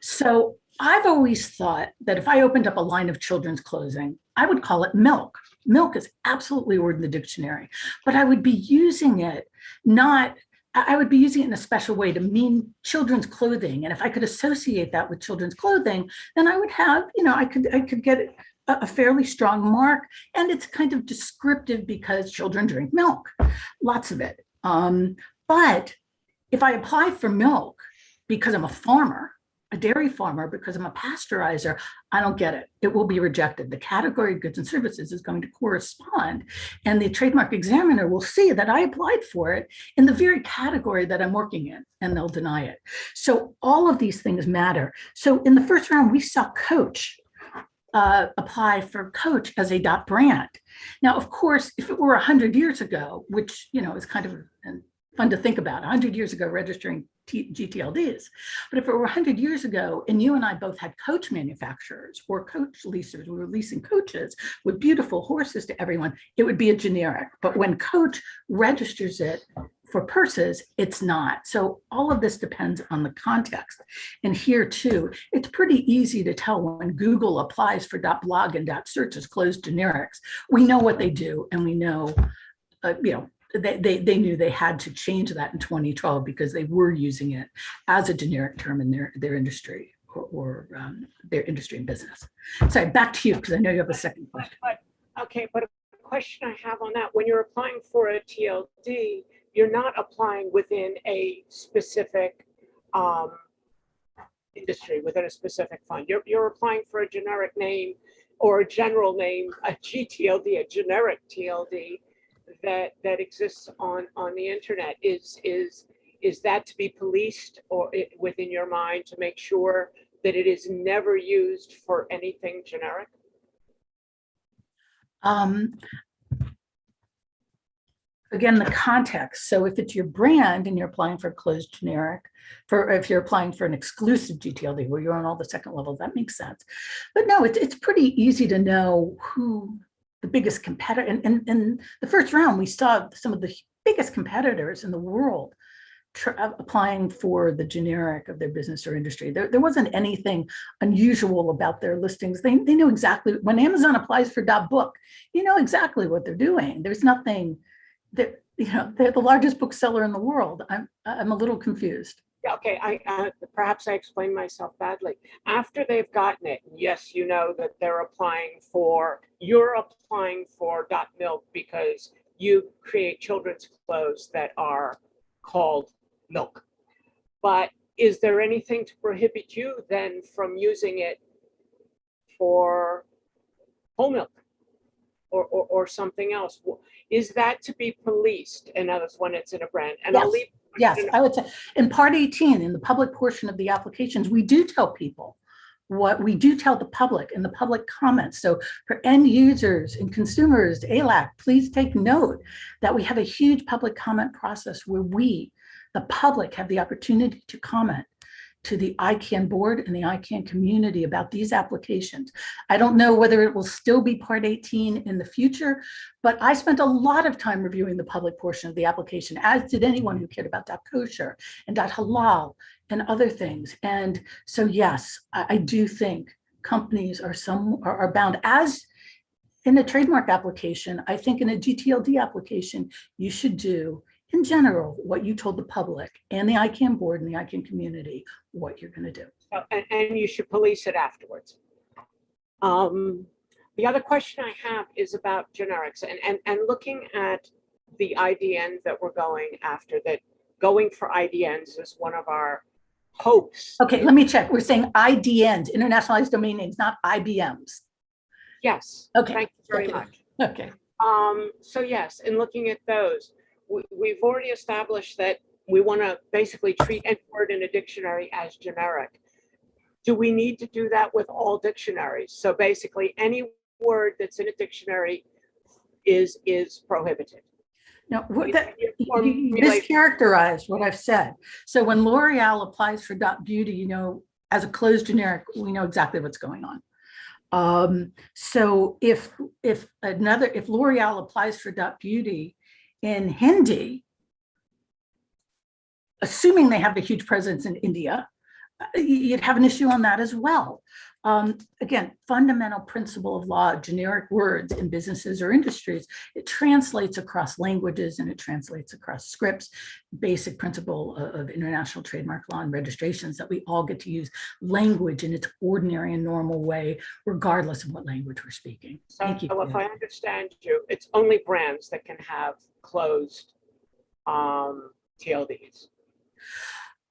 So I've always thought that if I opened up a line of children's clothing, I would call it milk. Milk is absolutely a word in the dictionary, but I would be using it I would be using it in a special way to mean children's clothing. And if I could associate that with children's clothing, then I would have, I could get a fairly strong mark. And it's kind of descriptive because children drink milk, lots of it. But if I apply for milk because I'm a farmer, a dairy farmer, because I'm a pasteurizer, I don't get it. It will be rejected. The category of goods and services is going to correspond, and the trademark examiner will see that I applied for it in the very category that I'm working in, and they'll deny it. So all of these things matter. So in the first round, we saw Coach apply for Coach as a .brand. Now, of course, if it were 100 years ago, which is kind of fun to think about, 100 years ago registering GTLDs. But if it were 100 years ago and you and I both had coach manufacturers or coach leasers, we were leasing coaches with beautiful horses to everyone, it would be a generic. But when Coach registers it for purses, it's not. So all of this depends on the context. And here too, it's pretty easy to tell when Google applies for .blog and .search as closed generics. We know what they do, and we know, they knew they had to change that in 2012 because they were using it as a generic term in their industry or their industry and business. Sorry, back to you, because I know you have a second question. But a question I have on that, when you're applying for a TLD, you're not applying within a specific industry, within a specific fund. You're applying for a generic name or a general name, a GTLD, a generic TLD, that exists on the internet. Is is that to be policed within your mind to make sure that it is never used for anything generic? Again, the context. So if it's your brand and you're applying for a closed generic, if you're applying for an exclusive GTLD where you're on all the second levels, that makes sense. But no, it's pretty easy to know who the biggest competitor. And in the first round, we saw some of the biggest competitors in the world applying for the generic of their business or industry. There wasn't anything unusual about their listings. They knew exactly, when Amazon applies for .book, you know exactly what they're doing. There's nothing that, they're the largest bookseller in the world. I'm a little confused. Yeah, okay, perhaps I explained myself badly. After they've gotten it, yes, you know that you're applying for .milk because you create children's clothes that are called milk. But is there anything to prohibit you then from using it for whole milk or something else? Is that to be policed? And that's when it's in a brand. And yes. I'll leave. Yes, I would say in part 18, in the public portion of the applications, we do tell people what we do tell the public in the public comments. So for end users and consumers, ALAC, please take note that we have a huge public comment process where we, the public, have the opportunity to comment to the ICANN board and the ICANN community about these applications. I don't know whether it will still be part 18 in the future, but I spent a lot of time reviewing the public portion of the application, as did anyone who cared about .kosher and .halal and other things. And so, yes, I do think companies are bound, as in a trademark application. I think in a GTLD application, you should do, in general, what you told the public and the ICANN board and the ICANN community what you're going to do. And you should police it afterwards. The other question I have is about generics and looking at the IDNs that we're going after, that going for IDNs is one of our hopes. Okay, let me check. We're saying IDNs, internationalized domain names, not IBMs. Yes. Okay. Thank you very much. Okay. So yes, in looking at those, we've already established that we want to basically treat any word in a dictionary as generic. Do we need to do that with all dictionaries? So basically any word that's in a dictionary is prohibited. No, you mischaracterized what I've said. So when L'Oreal applies for .beauty, as a closed generic, we know exactly what's going on. So if L'Oreal applies for .beauty in Hindi, assuming they have a huge presence in India, you'd have an issue on that as well. Again, fundamental principle of law, generic words in businesses or industries, it translates across languages and it translates across scripts. Basic principle of international trademark law and registrations that we all get to use language in its ordinary and normal way, regardless of what language we're speaking. Thank you. So if I understand you, it's only brands that can have closed TLDs.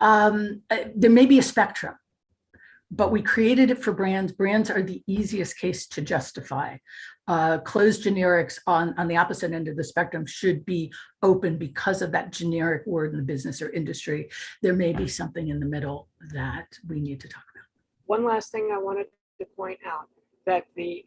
There may be a spectrum, but we created it for brands. Brands are the easiest case to justify. Closed generics on the opposite end of the spectrum should be open because of that generic word in the business or industry. There may be something in the middle that we need to talk about. One last thing I wanted to point out, that the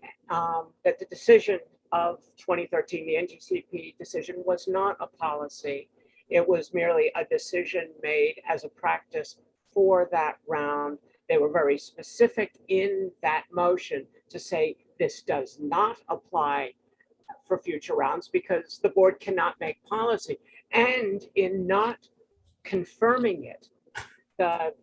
decision of 2013, the NGCP decision, was not a policy. It was merely a decision made as a practice for that round. They were very specific in that motion to say this does not apply for future rounds because the board cannot make policy. And in not confirming it, the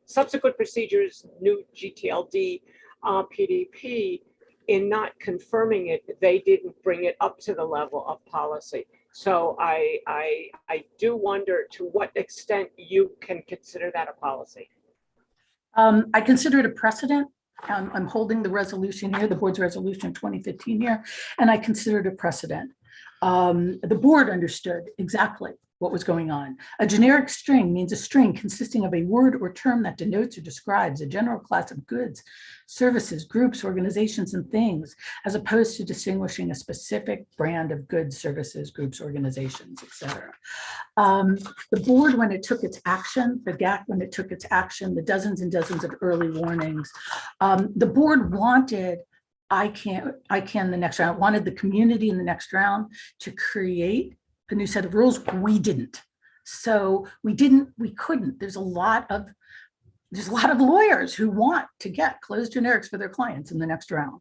subsequent procedures, new GTLD, PDP, in not confirming it, they didn't bring it up to the level of policy. So I do wonder to what extent you can consider that a policy. I consider it a precedent. I'm holding the resolution here, the board's resolution 2015 here, and I consider it a precedent. The board understood exactly what was going on. A generic string means a string consisting of a word or term that denotes or describes a general class of goods, services, groups, organizations, and things, as opposed to distinguishing a specific brand of goods, services, groups, organizations, etc. The board, when it took its action, the GAC, when it took its action, the dozens and dozens of early warnings, the board wanted ICANN the next round, wanted the community in the next round to create a new set of rules. We didn't. So we couldn't. There's a lot of lawyers who want to get closed generics for their clients in the next round,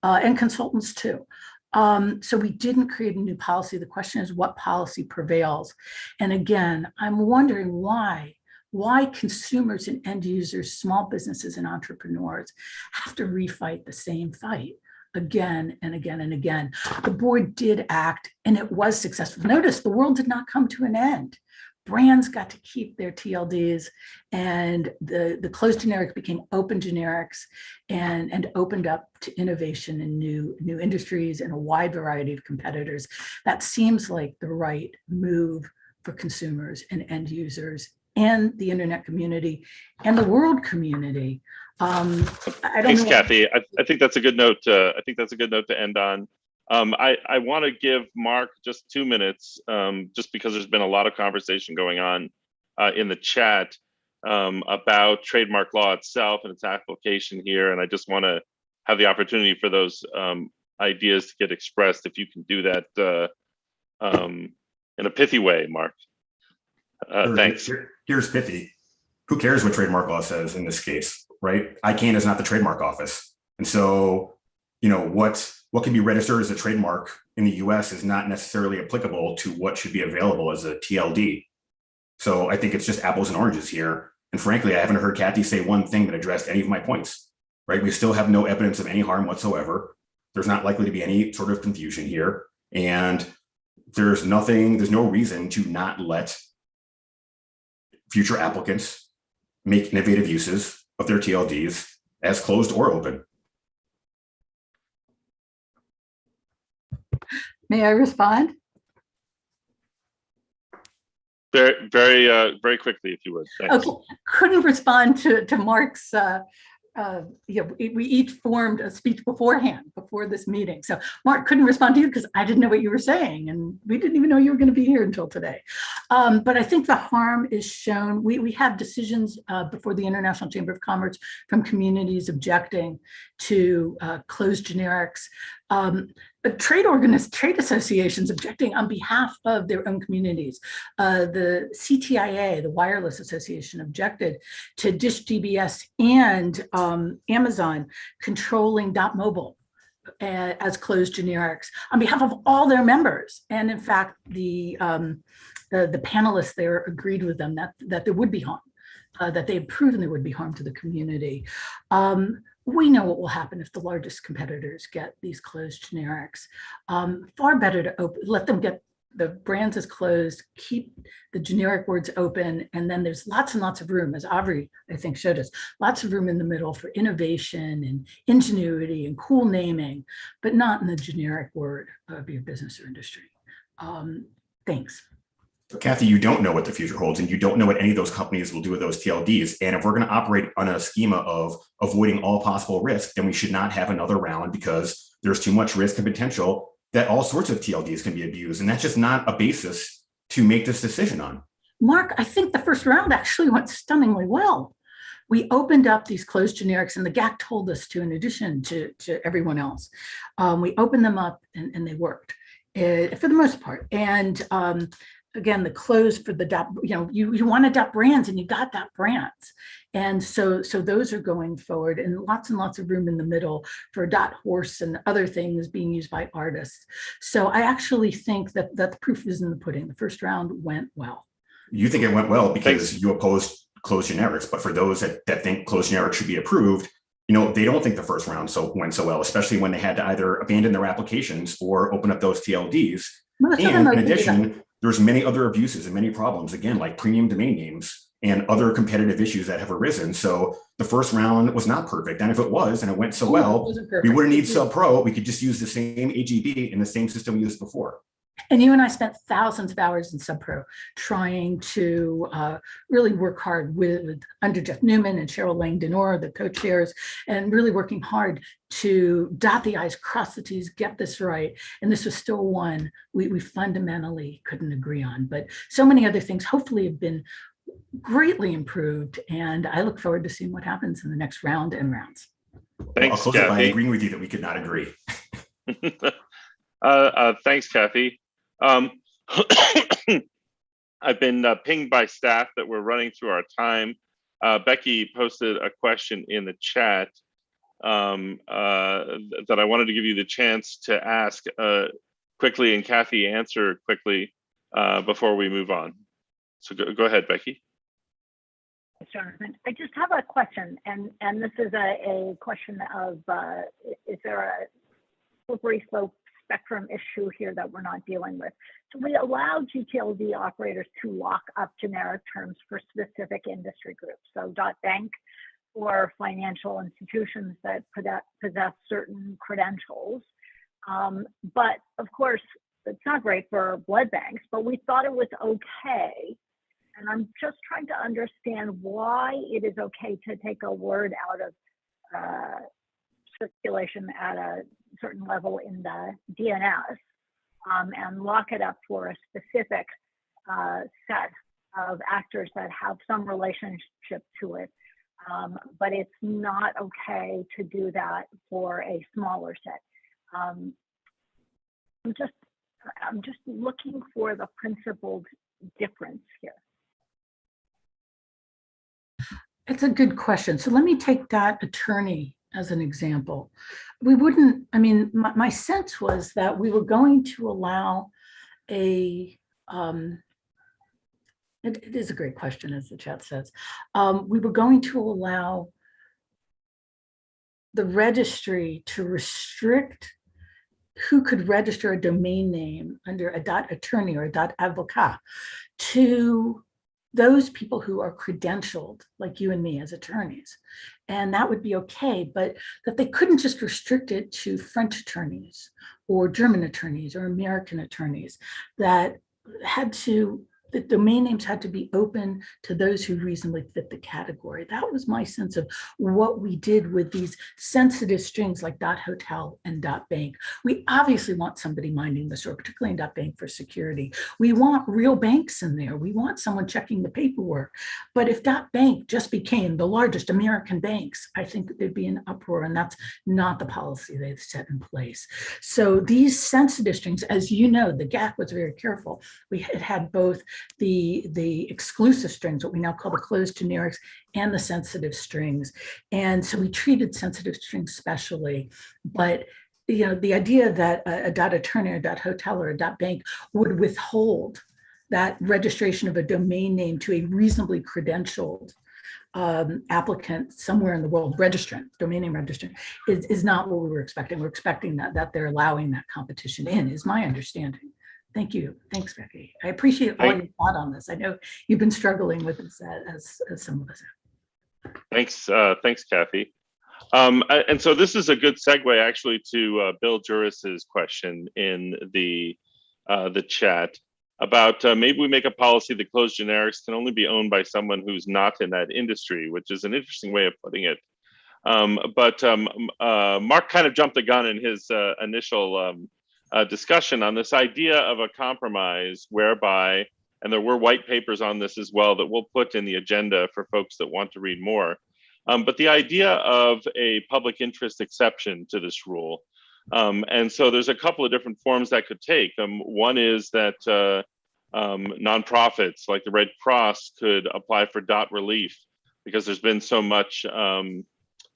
and consultants too. So we didn't create a new policy. The question is, what policy prevails? And again, I'm wondering why consumers and end users, small businesses and entrepreneurs have to refight the same fight again and again and again. The board did act, and it was successful. Notice the world did not come to an end. Brands got to keep their TLDs, and the closed generics became open generics and opened up to innovation in new industries and a wide variety of competitors. That seems like the right move for consumers and end users and the internet community and the world community. Thanks, Kathy. I think that's a good note. I think that's a good note to end on. I want to give Mark just 2 minutes, just because there's been a lot of conversation going on in the chat about trademark law itself and its application here. And I just want to have the opportunity for those ideas to get expressed, if you can do that in a pithy way, Mark. Thanks. Here's pithy. Who cares what trademark law says in this case, right? ICANN is not the trademark office. And so, what can be registered as a trademark in the US is not necessarily applicable to what should be available as a TLD. So I think it's just apples and oranges here. And frankly, I haven't heard Kathy say one thing that addressed any of my points, right? We still have no evidence of any harm whatsoever. There's not likely to be any sort of confusion here. And there's no reason to not let future applicants make innovative uses of their TLDs as closed or open. May I respond? Very quickly, if you would. Thanks. Okay, couldn't respond to Mark's. We each formed a speech beforehand, before this meeting. So Mark, couldn't respond to you because I didn't know what you were saying, and we didn't even know you were going to be here until today. But I think the harm is shown. We have decisions before the International Chamber of Commerce from communities objecting to closed generics. Trade associations objecting on behalf of their own communities. The CTIA, the Wireless Association, objected to Dish DBS and Amazon controlling .mobile as closed generics on behalf of all their members. And in fact, the panelists there agreed with them that there would be harm, that they had proven there would be harm to the community. We know what will happen if the largest competitors get these closed generics. Far better to let them get the brands as closed, keep the generic words open, and then there's lots and lots of room, as Aubrey, I think, showed us, lots of room in the middle for innovation and ingenuity and cool naming, but not in the generic word of your business or industry. Thanks. Kathy, you don't know what the future holds, and you don't know what any of those companies will do with those TLDs. And if we're going to operate on a schema of avoiding all possible risk, then we should not have another round, because there's too much risk and potential that all sorts of TLDs can be abused. And that's just not a basis to make this decision on. Mark, I think the first round actually went stunningly well. We opened up these closed generics, and the GAC told us to, in addition to everyone else. We opened them up and they worked for the most part. And again, the close for the DOT, you want to DOT brands, and you got DOT brands. And so those are going forward, and lots of room in the middle for DOT horse and other things being used by artists. So I actually think that the proof is in the pudding. The first round went well. You think it went well because you opposed closed generics, but for those that think closed generics should be approved, they don't think the first round went so well, especially when they had to either abandon their applications or open up those TLDs. And in addition, there's many other abuses and many problems, again, like premium domain names and other competitive issues that have arisen. So the first round was not perfect. And if it was, and it went so well, we wouldn't need sub pro. We could just use the same AGB in the same system we used before. And you and I spent thousands of hours in SubPro trying to really work hard with under Jeff Newman and Cheryl Lang-Denora, the co-chairs, and really working hard to dot the I's, cross the T's, get this right. And this was still one we fundamentally couldn't agree on. But so many other things hopefully have been greatly improved. And I look forward to seeing what happens in the next round and rounds. Thanks, I'll close it by Kathy. agreeing with you that we could not agree. Thanks, Kathy. I've been pinged by staff that we're running through our time. Becky posted a question in the chat that I wanted to give you the chance to ask quickly, and Kathy answer quickly before we move on. So go ahead, Becky. Jonathan, I just have a question, and this is a question of, is there a slippery slope spectrum issue here that we're not dealing with? So we allow Gtld operators to lock up generic terms for specific industry groups. So .bank or financial institutions that possess certain credentials. But of course, it's not great for blood banks, but we thought it was okay. And I'm just trying to understand why it is okay to take a word out of circulation at a certain level in the DNS and lock it up for a specific set of actors that have some relationship to it. But it's not okay to do that for a smaller set. I'm just looking for the principled difference here. It's a good question. So let me take that attorney as an example. We wouldn't, I mean, my sense was that we were going to allow a, it is a great question, as the chat says. We were going to allow the registry to restrict who could register a domain name under a .attorney or a .avocat to those people who are credentialed, like you and me as attorneys. And that would be okay, but that they couldn't just restrict it to French attorneys or German attorneys or American attorneys, that the domain names had to be open to those who reasonably fit the category. That was my sense of what we did with these sensitive strings like .hotel and .bank. We obviously want somebody minding the store, particularly in .bank for security. We want real banks in there. We want someone checking the paperwork. But if .bank just became the largest American banks, I think there'd be an uproar, and that's not the policy they've set in place. So these sensitive strings, as you know, the GAC was very careful. We had both the exclusive strings, what we now call the closed generics, and the sensitive strings. And so we treated sensitive strings specially. But you know, the idea that a .attorney or .hotel or a .bank would withhold that registration of a domain name to a reasonably credentialed applicant somewhere in the world, registrant, domain name registrant, is not what we were expecting. We're expecting that they're allowing that competition in, is my understanding. Thank you. Thanks, Becky. I appreciate all your thought on this. I know you've been struggling with this as some of us have. Thanks, Kathy. And so this is a good segue actually to Bill Juris's question in the chat about maybe we make a policy that closed generics can only be owned by someone who's not in that industry, which is an interesting way of putting it. But Mark kind of jumped the gun in his initial discussion on this idea of a compromise whereby, and there were white papers on this as well that we'll put in the agenda for folks that want to read more. But the idea of a public interest exception to this rule. And so there's a couple of different forms that could take. One is that nonprofits like the Red Cross could apply for dot relief because there's been so much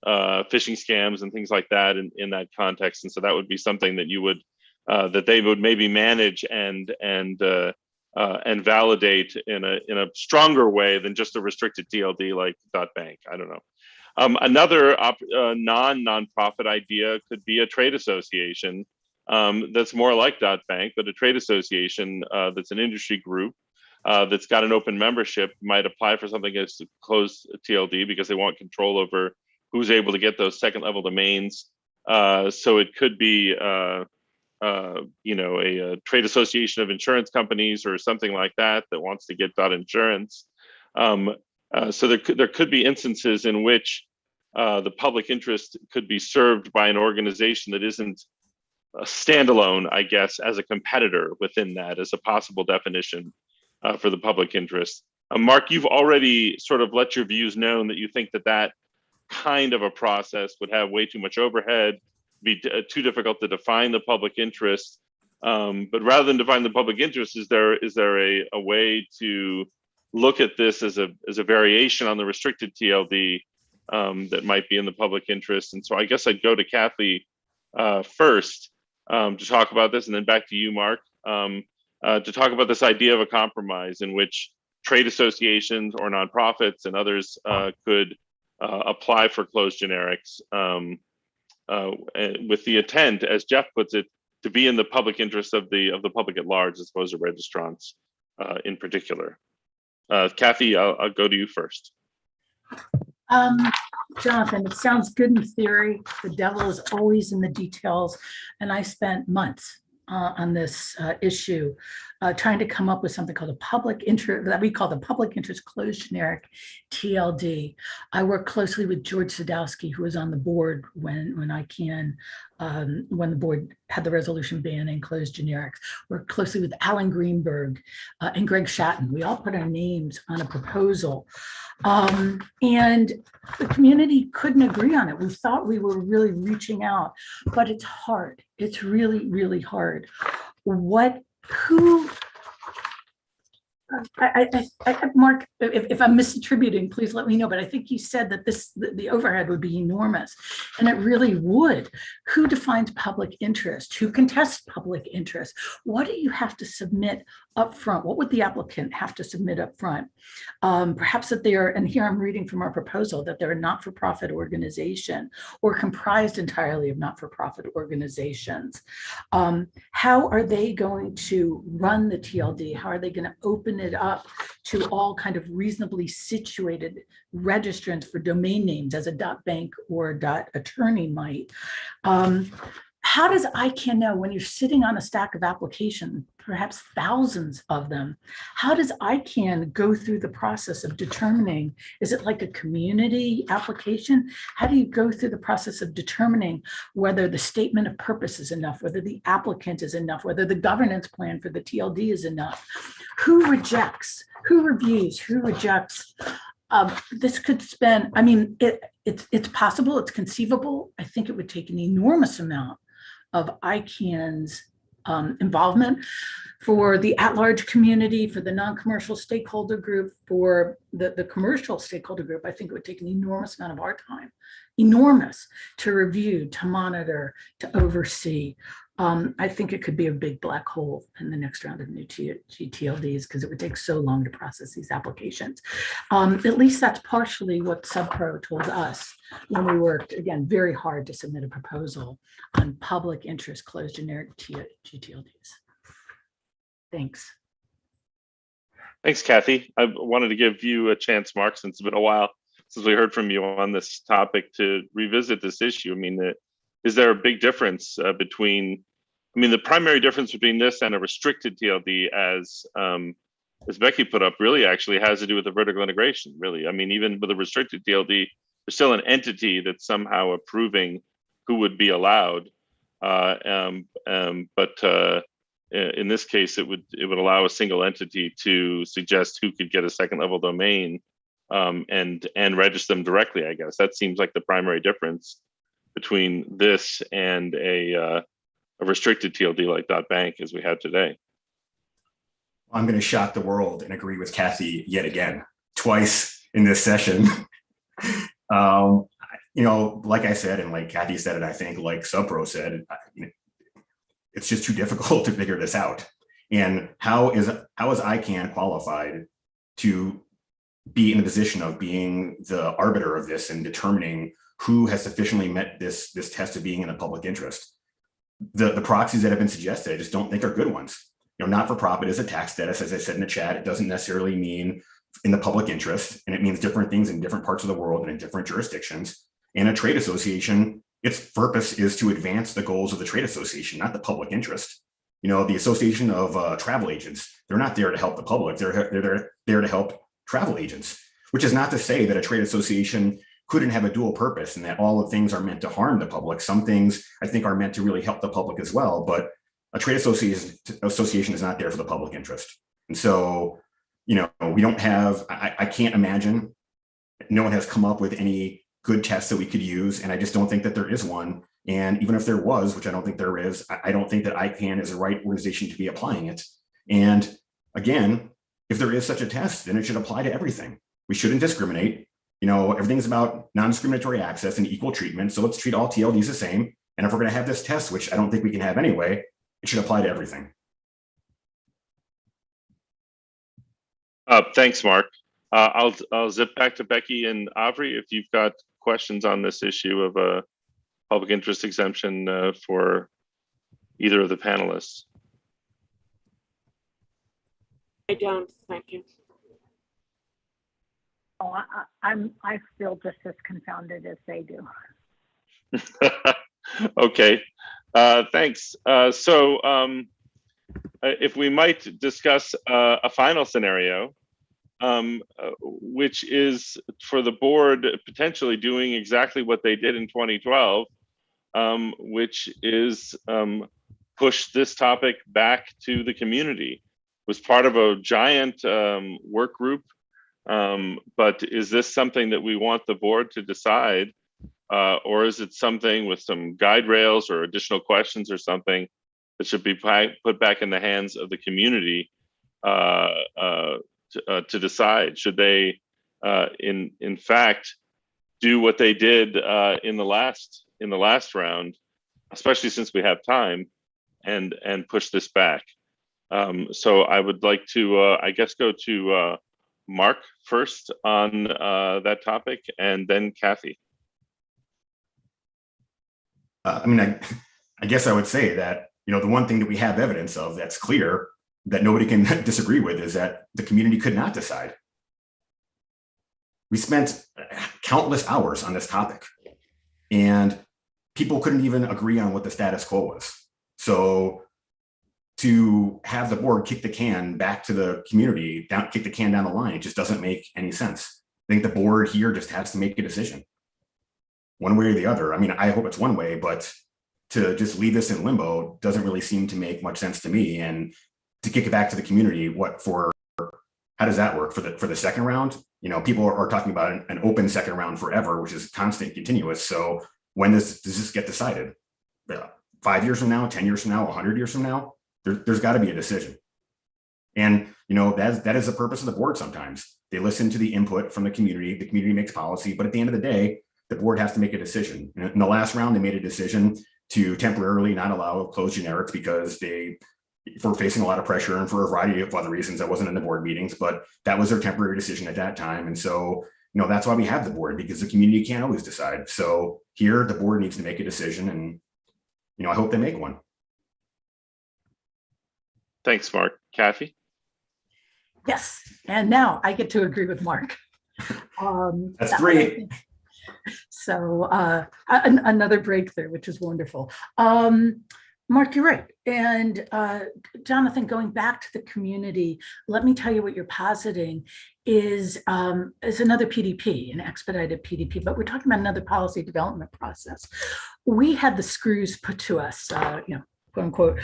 phishing scams and things like that in that context. And so that would be something that you would that they would maybe manage and validate in a stronger way than just a restricted TLD like .bank. I don't know. Another non-nonprofit idea could be a trade association that's more like .bank, but a trade association that's an industry group that's got an open membership might apply for something as closed TLD because they want control over who's able to get those second level domains. So it could be a trade association of insurance companies or something like that wants to get .insurance. So there could be instances in which the public interest could be served by an organization that isn't a standalone, I guess, as a competitor within that, as a possible definition for the public interest. Mark, you've already sort of let your views known that you think that kind of a process would have way too much overhead, be too difficult to define the public interest. But rather than define the public interest, is there a way to look at this as a variation on the restricted TLD that might be in the public interest? And so I guess I'd go to Kathy first to talk about this, and then back to you, Mark, to talk about this idea of a compromise in which trade associations or nonprofits and others could apply for closed generics with the intent, as Jeff puts it, to be in the public interest of the public at large, as opposed to registrants in particular. Kathy, I'll go to you first. Jonathan, it sounds good in theory. The devil is always in the details. And I spent months on this issue, trying to come up with something called a public interest, that we call the public interest closed generic TLD. I work closely with George Sadowski, who was on the board when the board had the resolution banning closed generics. Worked closely with Alan Greenberg and Greg Shatton. We all put our names on a proposal. And the community couldn't agree on it. We thought we were really reaching out, but it's hard. It's really, really hard. Mark, if I'm misattributing, please let me know, but I think you said that the overhead would be enormous, and it really would. Who defines public interest? Who contests public interest? What do you have to submit up front? What would the applicant have to submit up front? Perhaps that they are, and here I'm reading from our proposal, that they're a not-for-profit organization or comprised entirely of not-for-profit organizations. How are they going to run the TLD? How are they going to open it up to all kind of reasonably situated registrants for domain names, as a .bank or .attorney might? How does ICANN know, when you're sitting on a stack of applications, perhaps thousands of them, how does ICANN go through the process of determining, is it like a community application? How do you go through the process of determining whether the statement of purpose is enough, whether the applicant is enough, whether the governance plan for the TLD is enough? Who rejects, who reviews, who rejects? This could spend, I mean, it's possible, it's conceivable. I think it would take an enormous amount of ICANN's involvement for the at-large community, for the non-commercial stakeholder group, for the commercial stakeholder group. I think it would take an enormous amount of our time, enormous, to review, to monitor, to oversee. I think it could be a big black hole in the next round of new GTLDs, because it would take so long to process these applications. At least that's partially what SubPro told us when we worked, again, very hard to submit a proposal on public interest closed generic GTLDs. Thanks. Thanks, Kathy. I wanted to give you a chance, Mark, since it's been a while since we heard from you on this topic, to revisit this issue. I mean, is there a big difference between, I mean, the primary difference between this and a restricted TLD, as Becky put up, really actually has to do with the vertical integration, really. I mean, even with a restricted TLD, there's still an entity that's somehow approving who would be allowed. In this case, it would allow a single entity to suggest who could get a second level domain and register them directly, I guess. That seems like the primary difference between this and a restricted TLD like .bank as we have today. I'm going to shock the world and agree with Kathy yet again, twice in this session. Like I said, and like Kathy said, and I think like SubPro said, it's just too difficult to figure this out. And how is ICANN qualified to be in the position of being the arbiter of this and determining who has sufficiently met this test of being in the public interest? The proxies that have been suggested, I just don't think are good ones. Not-for-profit is a tax status, as I said in the chat. It doesn't necessarily mean in the public interest, and it means different things in different parts of the world and in different jurisdictions. And a trade association its purpose is to advance the goals of the trade association, not the public interest. You know, the Association of Travel Agents, they're not there to help the public. They're there to help travel agents, which is not to say that a trade association couldn't have a dual purpose and that all of things are meant to harm the public. Some things I think are meant to really help the public as well, but a trade association is not there for the public interest. And so, you know, we don't have, I can't imagine, no one has come up with any good tests that we could use. And I just don't think that there is one. And even if there was, which I don't think there is, I don't think that ICANN is the right organization to be applying it. And again, if there is such a test, then it should apply to everything. We shouldn't discriminate. You know, everything's about non-discriminatory access and equal treatment. So let's treat all TLDs the same. And if we're going to have this test, which I don't think we can have anyway, it should apply to everything. Thanks, Mark. I'll zip back to Becky and Avri if you've got questions on this issue of a public interest exemption for either of the panelists. I don't, thank you. Oh, I feel just as confounded as they do. Okay, thanks. If we might discuss a final scenario, which is for the board potentially doing exactly what they did in 2012, which is push this topic back to the community. It was part of a giant work group, but is this something that we want the board to decide, or is it something with some guide rails or additional questions or something that should be put back in the hands of the community to decide? Should they, in fact, do what they did in the last round, especially since we have time, and push this back? So I would like to, I guess, go to Mark first on that topic, and then Kathy. I mean, I guess I would say that, you know, the one thing that we have evidence of that's clear that nobody can disagree with is that the community could not decide. We spent countless hours on this topic and people couldn't even agree on what the status quo was. So to have the board kick the can back to the community, kick the can down the line, it just doesn't make any sense. I think the board here just has to make a decision one way or the other. I mean, I hope it's one way, but to just leave this in limbo doesn't really seem to make much sense to me. And to kick it back to the community, how does that work for the second round? You know, people are talking about an open second round forever, which is constant, continuous. So when does this get decided? 5 years from now, 10 years from now, 100 years from now? There's got to be a decision. And, you know, that is the purpose of the board sometimes. They listen to the input from the community makes policy, but at the end of the day, the board has to make a decision. In the last round, they made a decision to temporarily not allow closed generics because they were facing a lot of pressure and for a variety of other reasons. I wasn't in the board meetings, but that was their temporary decision at that time. And so, you know, that's why we have the board, because the community can't always decide. So here, the board needs to make a decision, and, you know, I hope they make one. Thanks, Mark. Kathy? Yes, and now I get to agree with Mark. That's three. So another breakthrough, which is wonderful. Mark, you're right. And Jonathan, going back to the community, let me tell you what you're positing is another PDP, an expedited PDP, but we're talking about another policy development process. We had the screws put to us, you know, quote unquote,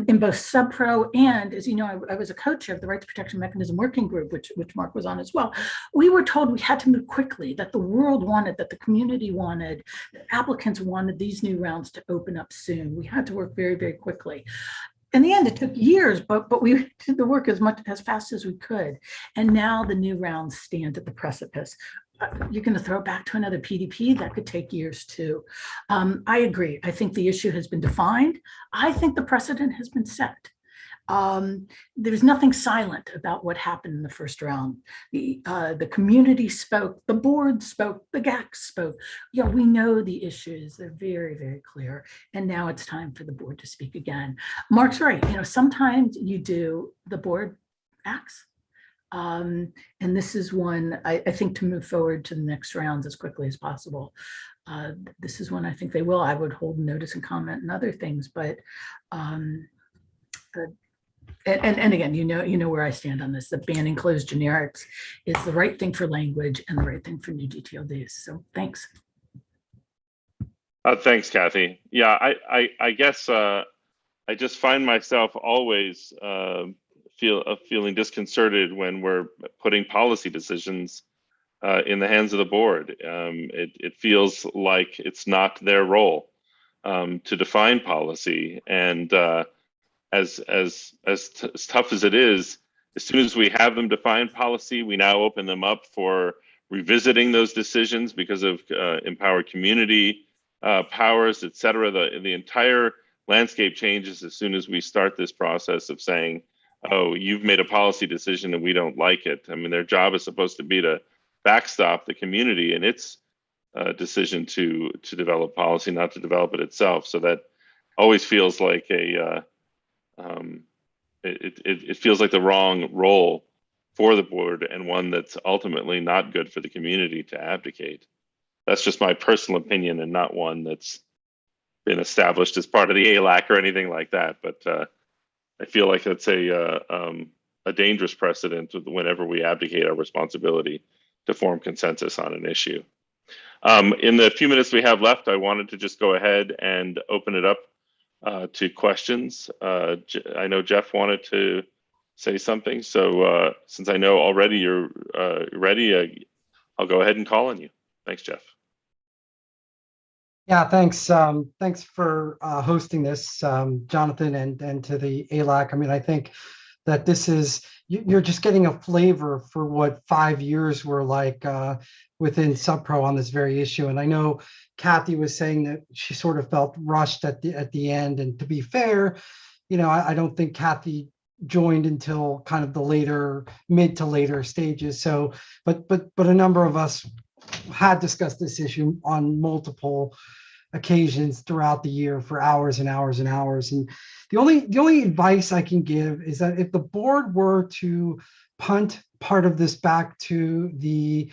in both SubPro and, as you know, I was a co-chair of the Rights Protection Mechanism Working Group, which Mark was on as well. We were told we had to move quickly, that the world wanted, that the community wanted, that applicants wanted these new rounds to open up soon. We had to work very, very quickly. In the end, it took years, but we did the work as fast as we could. And now the new rounds stand at the precipice. You're going to throw it back to another PDP? That could take years too. I agree. I think the issue has been defined. I think the precedent has been set. There's nothing silent about what happened in the first round. The community spoke, the board spoke, the GAC spoke. Yeah, we know the issues. They're very, very clear. And now it's time for the board to speak again. Mark's right. You know, sometimes the board acts. And this is one I think to move forward to the next round as quickly as possible. This is one I think they will. I would hold notice and comment and other things, but and again, you know where I stand on this. The banning closed generics is the right thing for language and the right thing for new GTLDs. So thanks. Thanks, Kathy. Yeah, I guess I just find myself always feeling disconcerted when we're putting policy decisions in the hands of the board. It feels like it's not their role to define policy, and as tough as it is, as soon as we have them define policy, we now open them up for revisiting those decisions because of empowered community powers, et cetera. The entire landscape changes as soon as we start this process of saying, oh, you've made a policy decision and we don't like it. I mean, their job is supposed to be to backstop the community and its decision to develop policy, not to develop it itself. So that always feels like it feels like the wrong role for the board, and one that's ultimately not good for the community to abdicate. That's just my personal opinion, and not one that's been established as part of the ALAC or anything like that. But I feel like that's a dangerous precedent whenever we abdicate our responsibility to form consensus on an issue. In the few minutes we have left, I wanted to just go ahead and open it up to questions. I know Jeff wanted to say something, so since I know already you're ready, I'll go ahead and call on you. Thanks, Jeff. Yeah, thanks. Thanks for hosting this, Jonathan, and to the ALAC. I mean, I think that this is, you're just getting a flavor for what 5 years were like within SubPro on this very issue. And I know Kathy was saying that she sort of felt rushed at the end. And to be fair, you know, I don't think Kathy joined until kind of the mid to later stages. So, but a number of us had discussed this issue on multiple occasions throughout the year for hours and hours and hours. And the only advice I can give is that if the board were to punt part of this back to the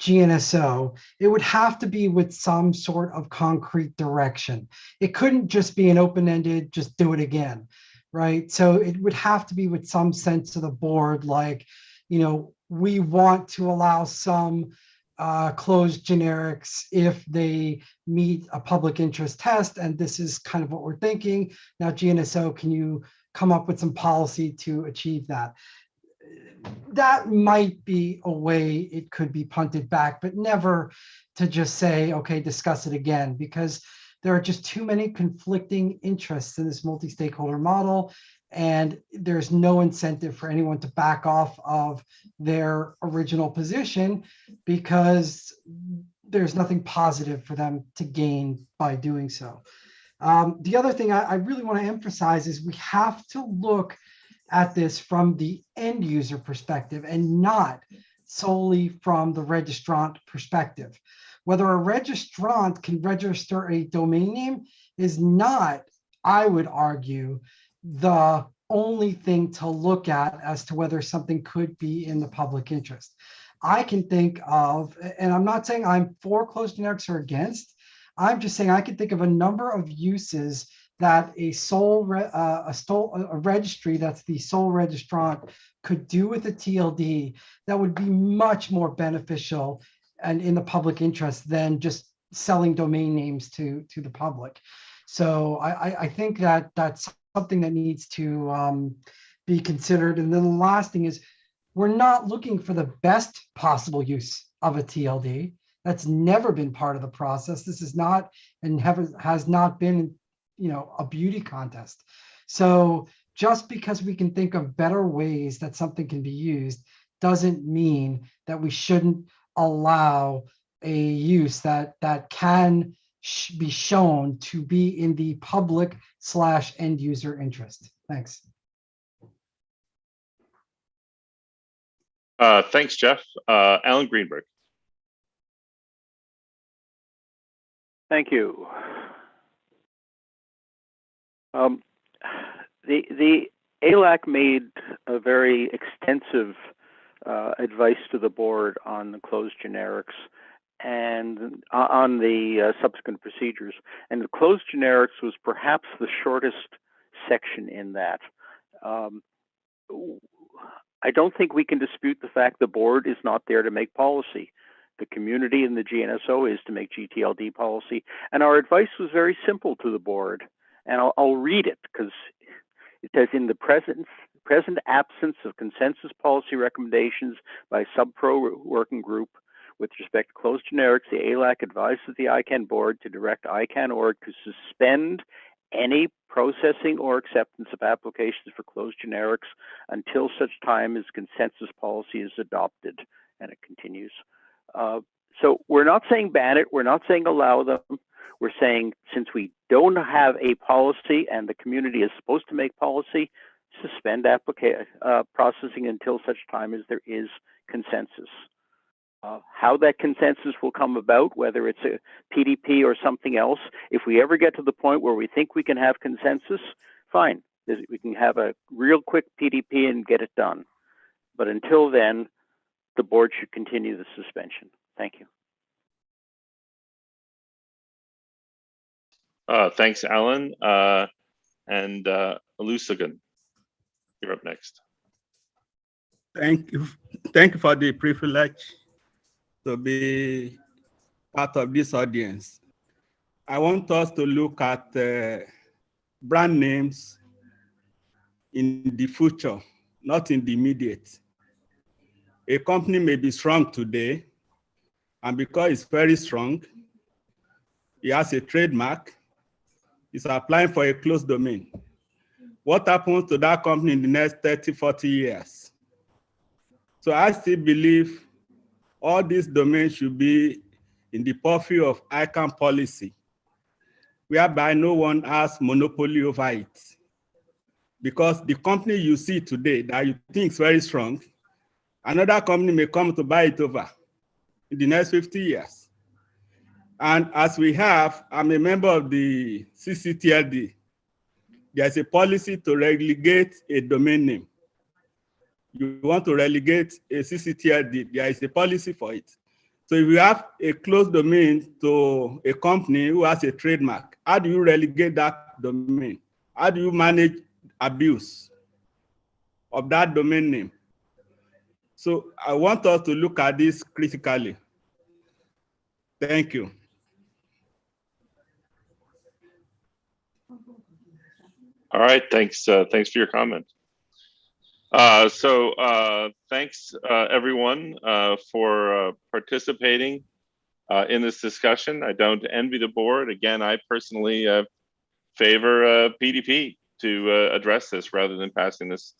GNSO, it would have to be with some sort of concrete direction. It couldn't just be an open-ended, just do it again, right? So it would have to be with some sense of the board, like, you know, we want to allow some closed generics if they meet a public interest test, and this is kind of what we're thinking. Now, GNSO, can you come up with some policy to achieve that? That might be a way it could be punted back, but never to just say, okay, discuss it again, because there are just too many conflicting interests in this multi-stakeholder model, and there's no incentive for anyone to back off of their original position because there's nothing positive for them to gain by doing so. The other thing I really want to emphasize is we have to look at this from the end user perspective and not solely from the registrant perspective. Whether a registrant can register a domain name is not, I would argue, the only thing to look at as to whether something could be in the public interest. I can think of, and I'm not saying I'm for closed generics or against, I'm just saying I can think of a number of uses that a registry that's the sole registrant could do with a TLD that would be much more beneficial and in the public interest than just selling domain names to the public. So I think that that's something that needs to be considered. And then the last thing is, we're not looking for the best possible use of a TLD. That's never been part of the process. This is not and has not been, you know, a beauty contest. So just because we can think of better ways that something can be used doesn't mean that we shouldn't allow a use that can be shown to be in the public / end user interest. Thanks. Thanks, Jeff. Alan Greenberg. Thank you. The ALAC made a very extensive advice to the board on the closed generics and on the subsequent procedures. And the closed generics was perhaps the shortest section in that. I don't think we can dispute the fact the board is not there to make policy. The community and the GNSO is to make GTLD policy. And our advice was very simple to the board. And I'll read it because it says, in the present absence of consensus policy recommendations by sub-pro working group with respect to closed generics, the ALAC advises the ICANN board to direct ICANN org to suspend any processing or acceptance of applications for closed generics until such time as consensus policy is adopted. And it continues. So we're not saying ban it, we're not saying allow them. We're saying since we don't have a policy and the community is supposed to make policy, suspend processing until such time as there is consensus. How that consensus will come about, whether it's a PDP or something else, if we ever get to the point where we think we can have consensus, fine. We can have a real quick PDP and get it done. But until then, the board should continue the suspension. Thank you. Thanks, Alan. And Olusegun, you're up next. Thank you. Thank you for the privilege to be part of this audience. I want us to look at brand names in the future, not in the immediate. A company may be strong today, and because it's very strong, it has a trademark, it's applying for a closed domain. What happens to that company in the next 30, 40 years? So I still believe all these domains should be in the purview of ICANN policy, whereby no one has monopoly over it. Because the company you see today that you think is very strong, another company may come to buy it over in the next 50 years. And as we have, I'm a member of the Gtld. There's a policy to relegate a domain name. You want to relegate a Gtld, there is a policy for it. So if you have a closed domain to a company who has a trademark, how do you relegate that domain? How do you manage abuse of that domain name? So I want us to look at this critically. Thank you. All right, thanks. Thanks for your comment. Thanks everyone for participating in this discussion. I don't envy the board. Again, I personally favor PDP to address this rather than passing this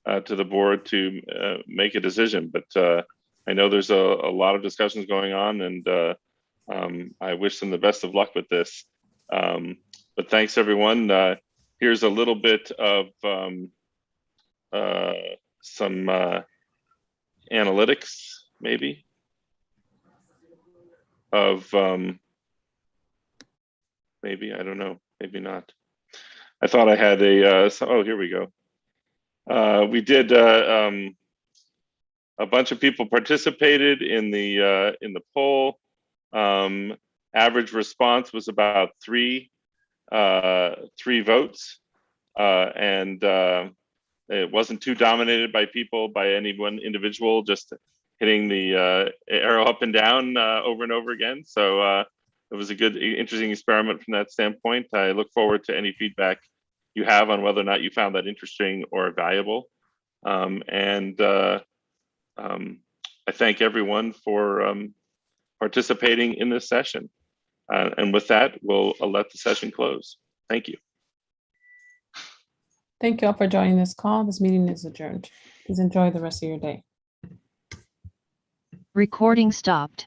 to the board to make a decision. But I know there's a lot of discussions going on, and I wish them the best of luck with this. But thanks everyone. Here's a little bit of some analytics, maybe, of maybe, I don't know, maybe not. I thought I had a, oh, here we go. We did, a bunch of people participated in the poll. Average response was about three votes, and it wasn't too dominated by people, by any one individual, just hitting the arrow up and down over and over again. So it was a good, interesting experiment from that standpoint. I look forward to any feedback you have on whether or not you found that interesting or valuable. I thank everyone for participating in this session. And with that, we'll let the session close. Thank you. Thank you all for joining this call. This meeting is adjourned. Please enjoy the rest of your day. Recording stopped.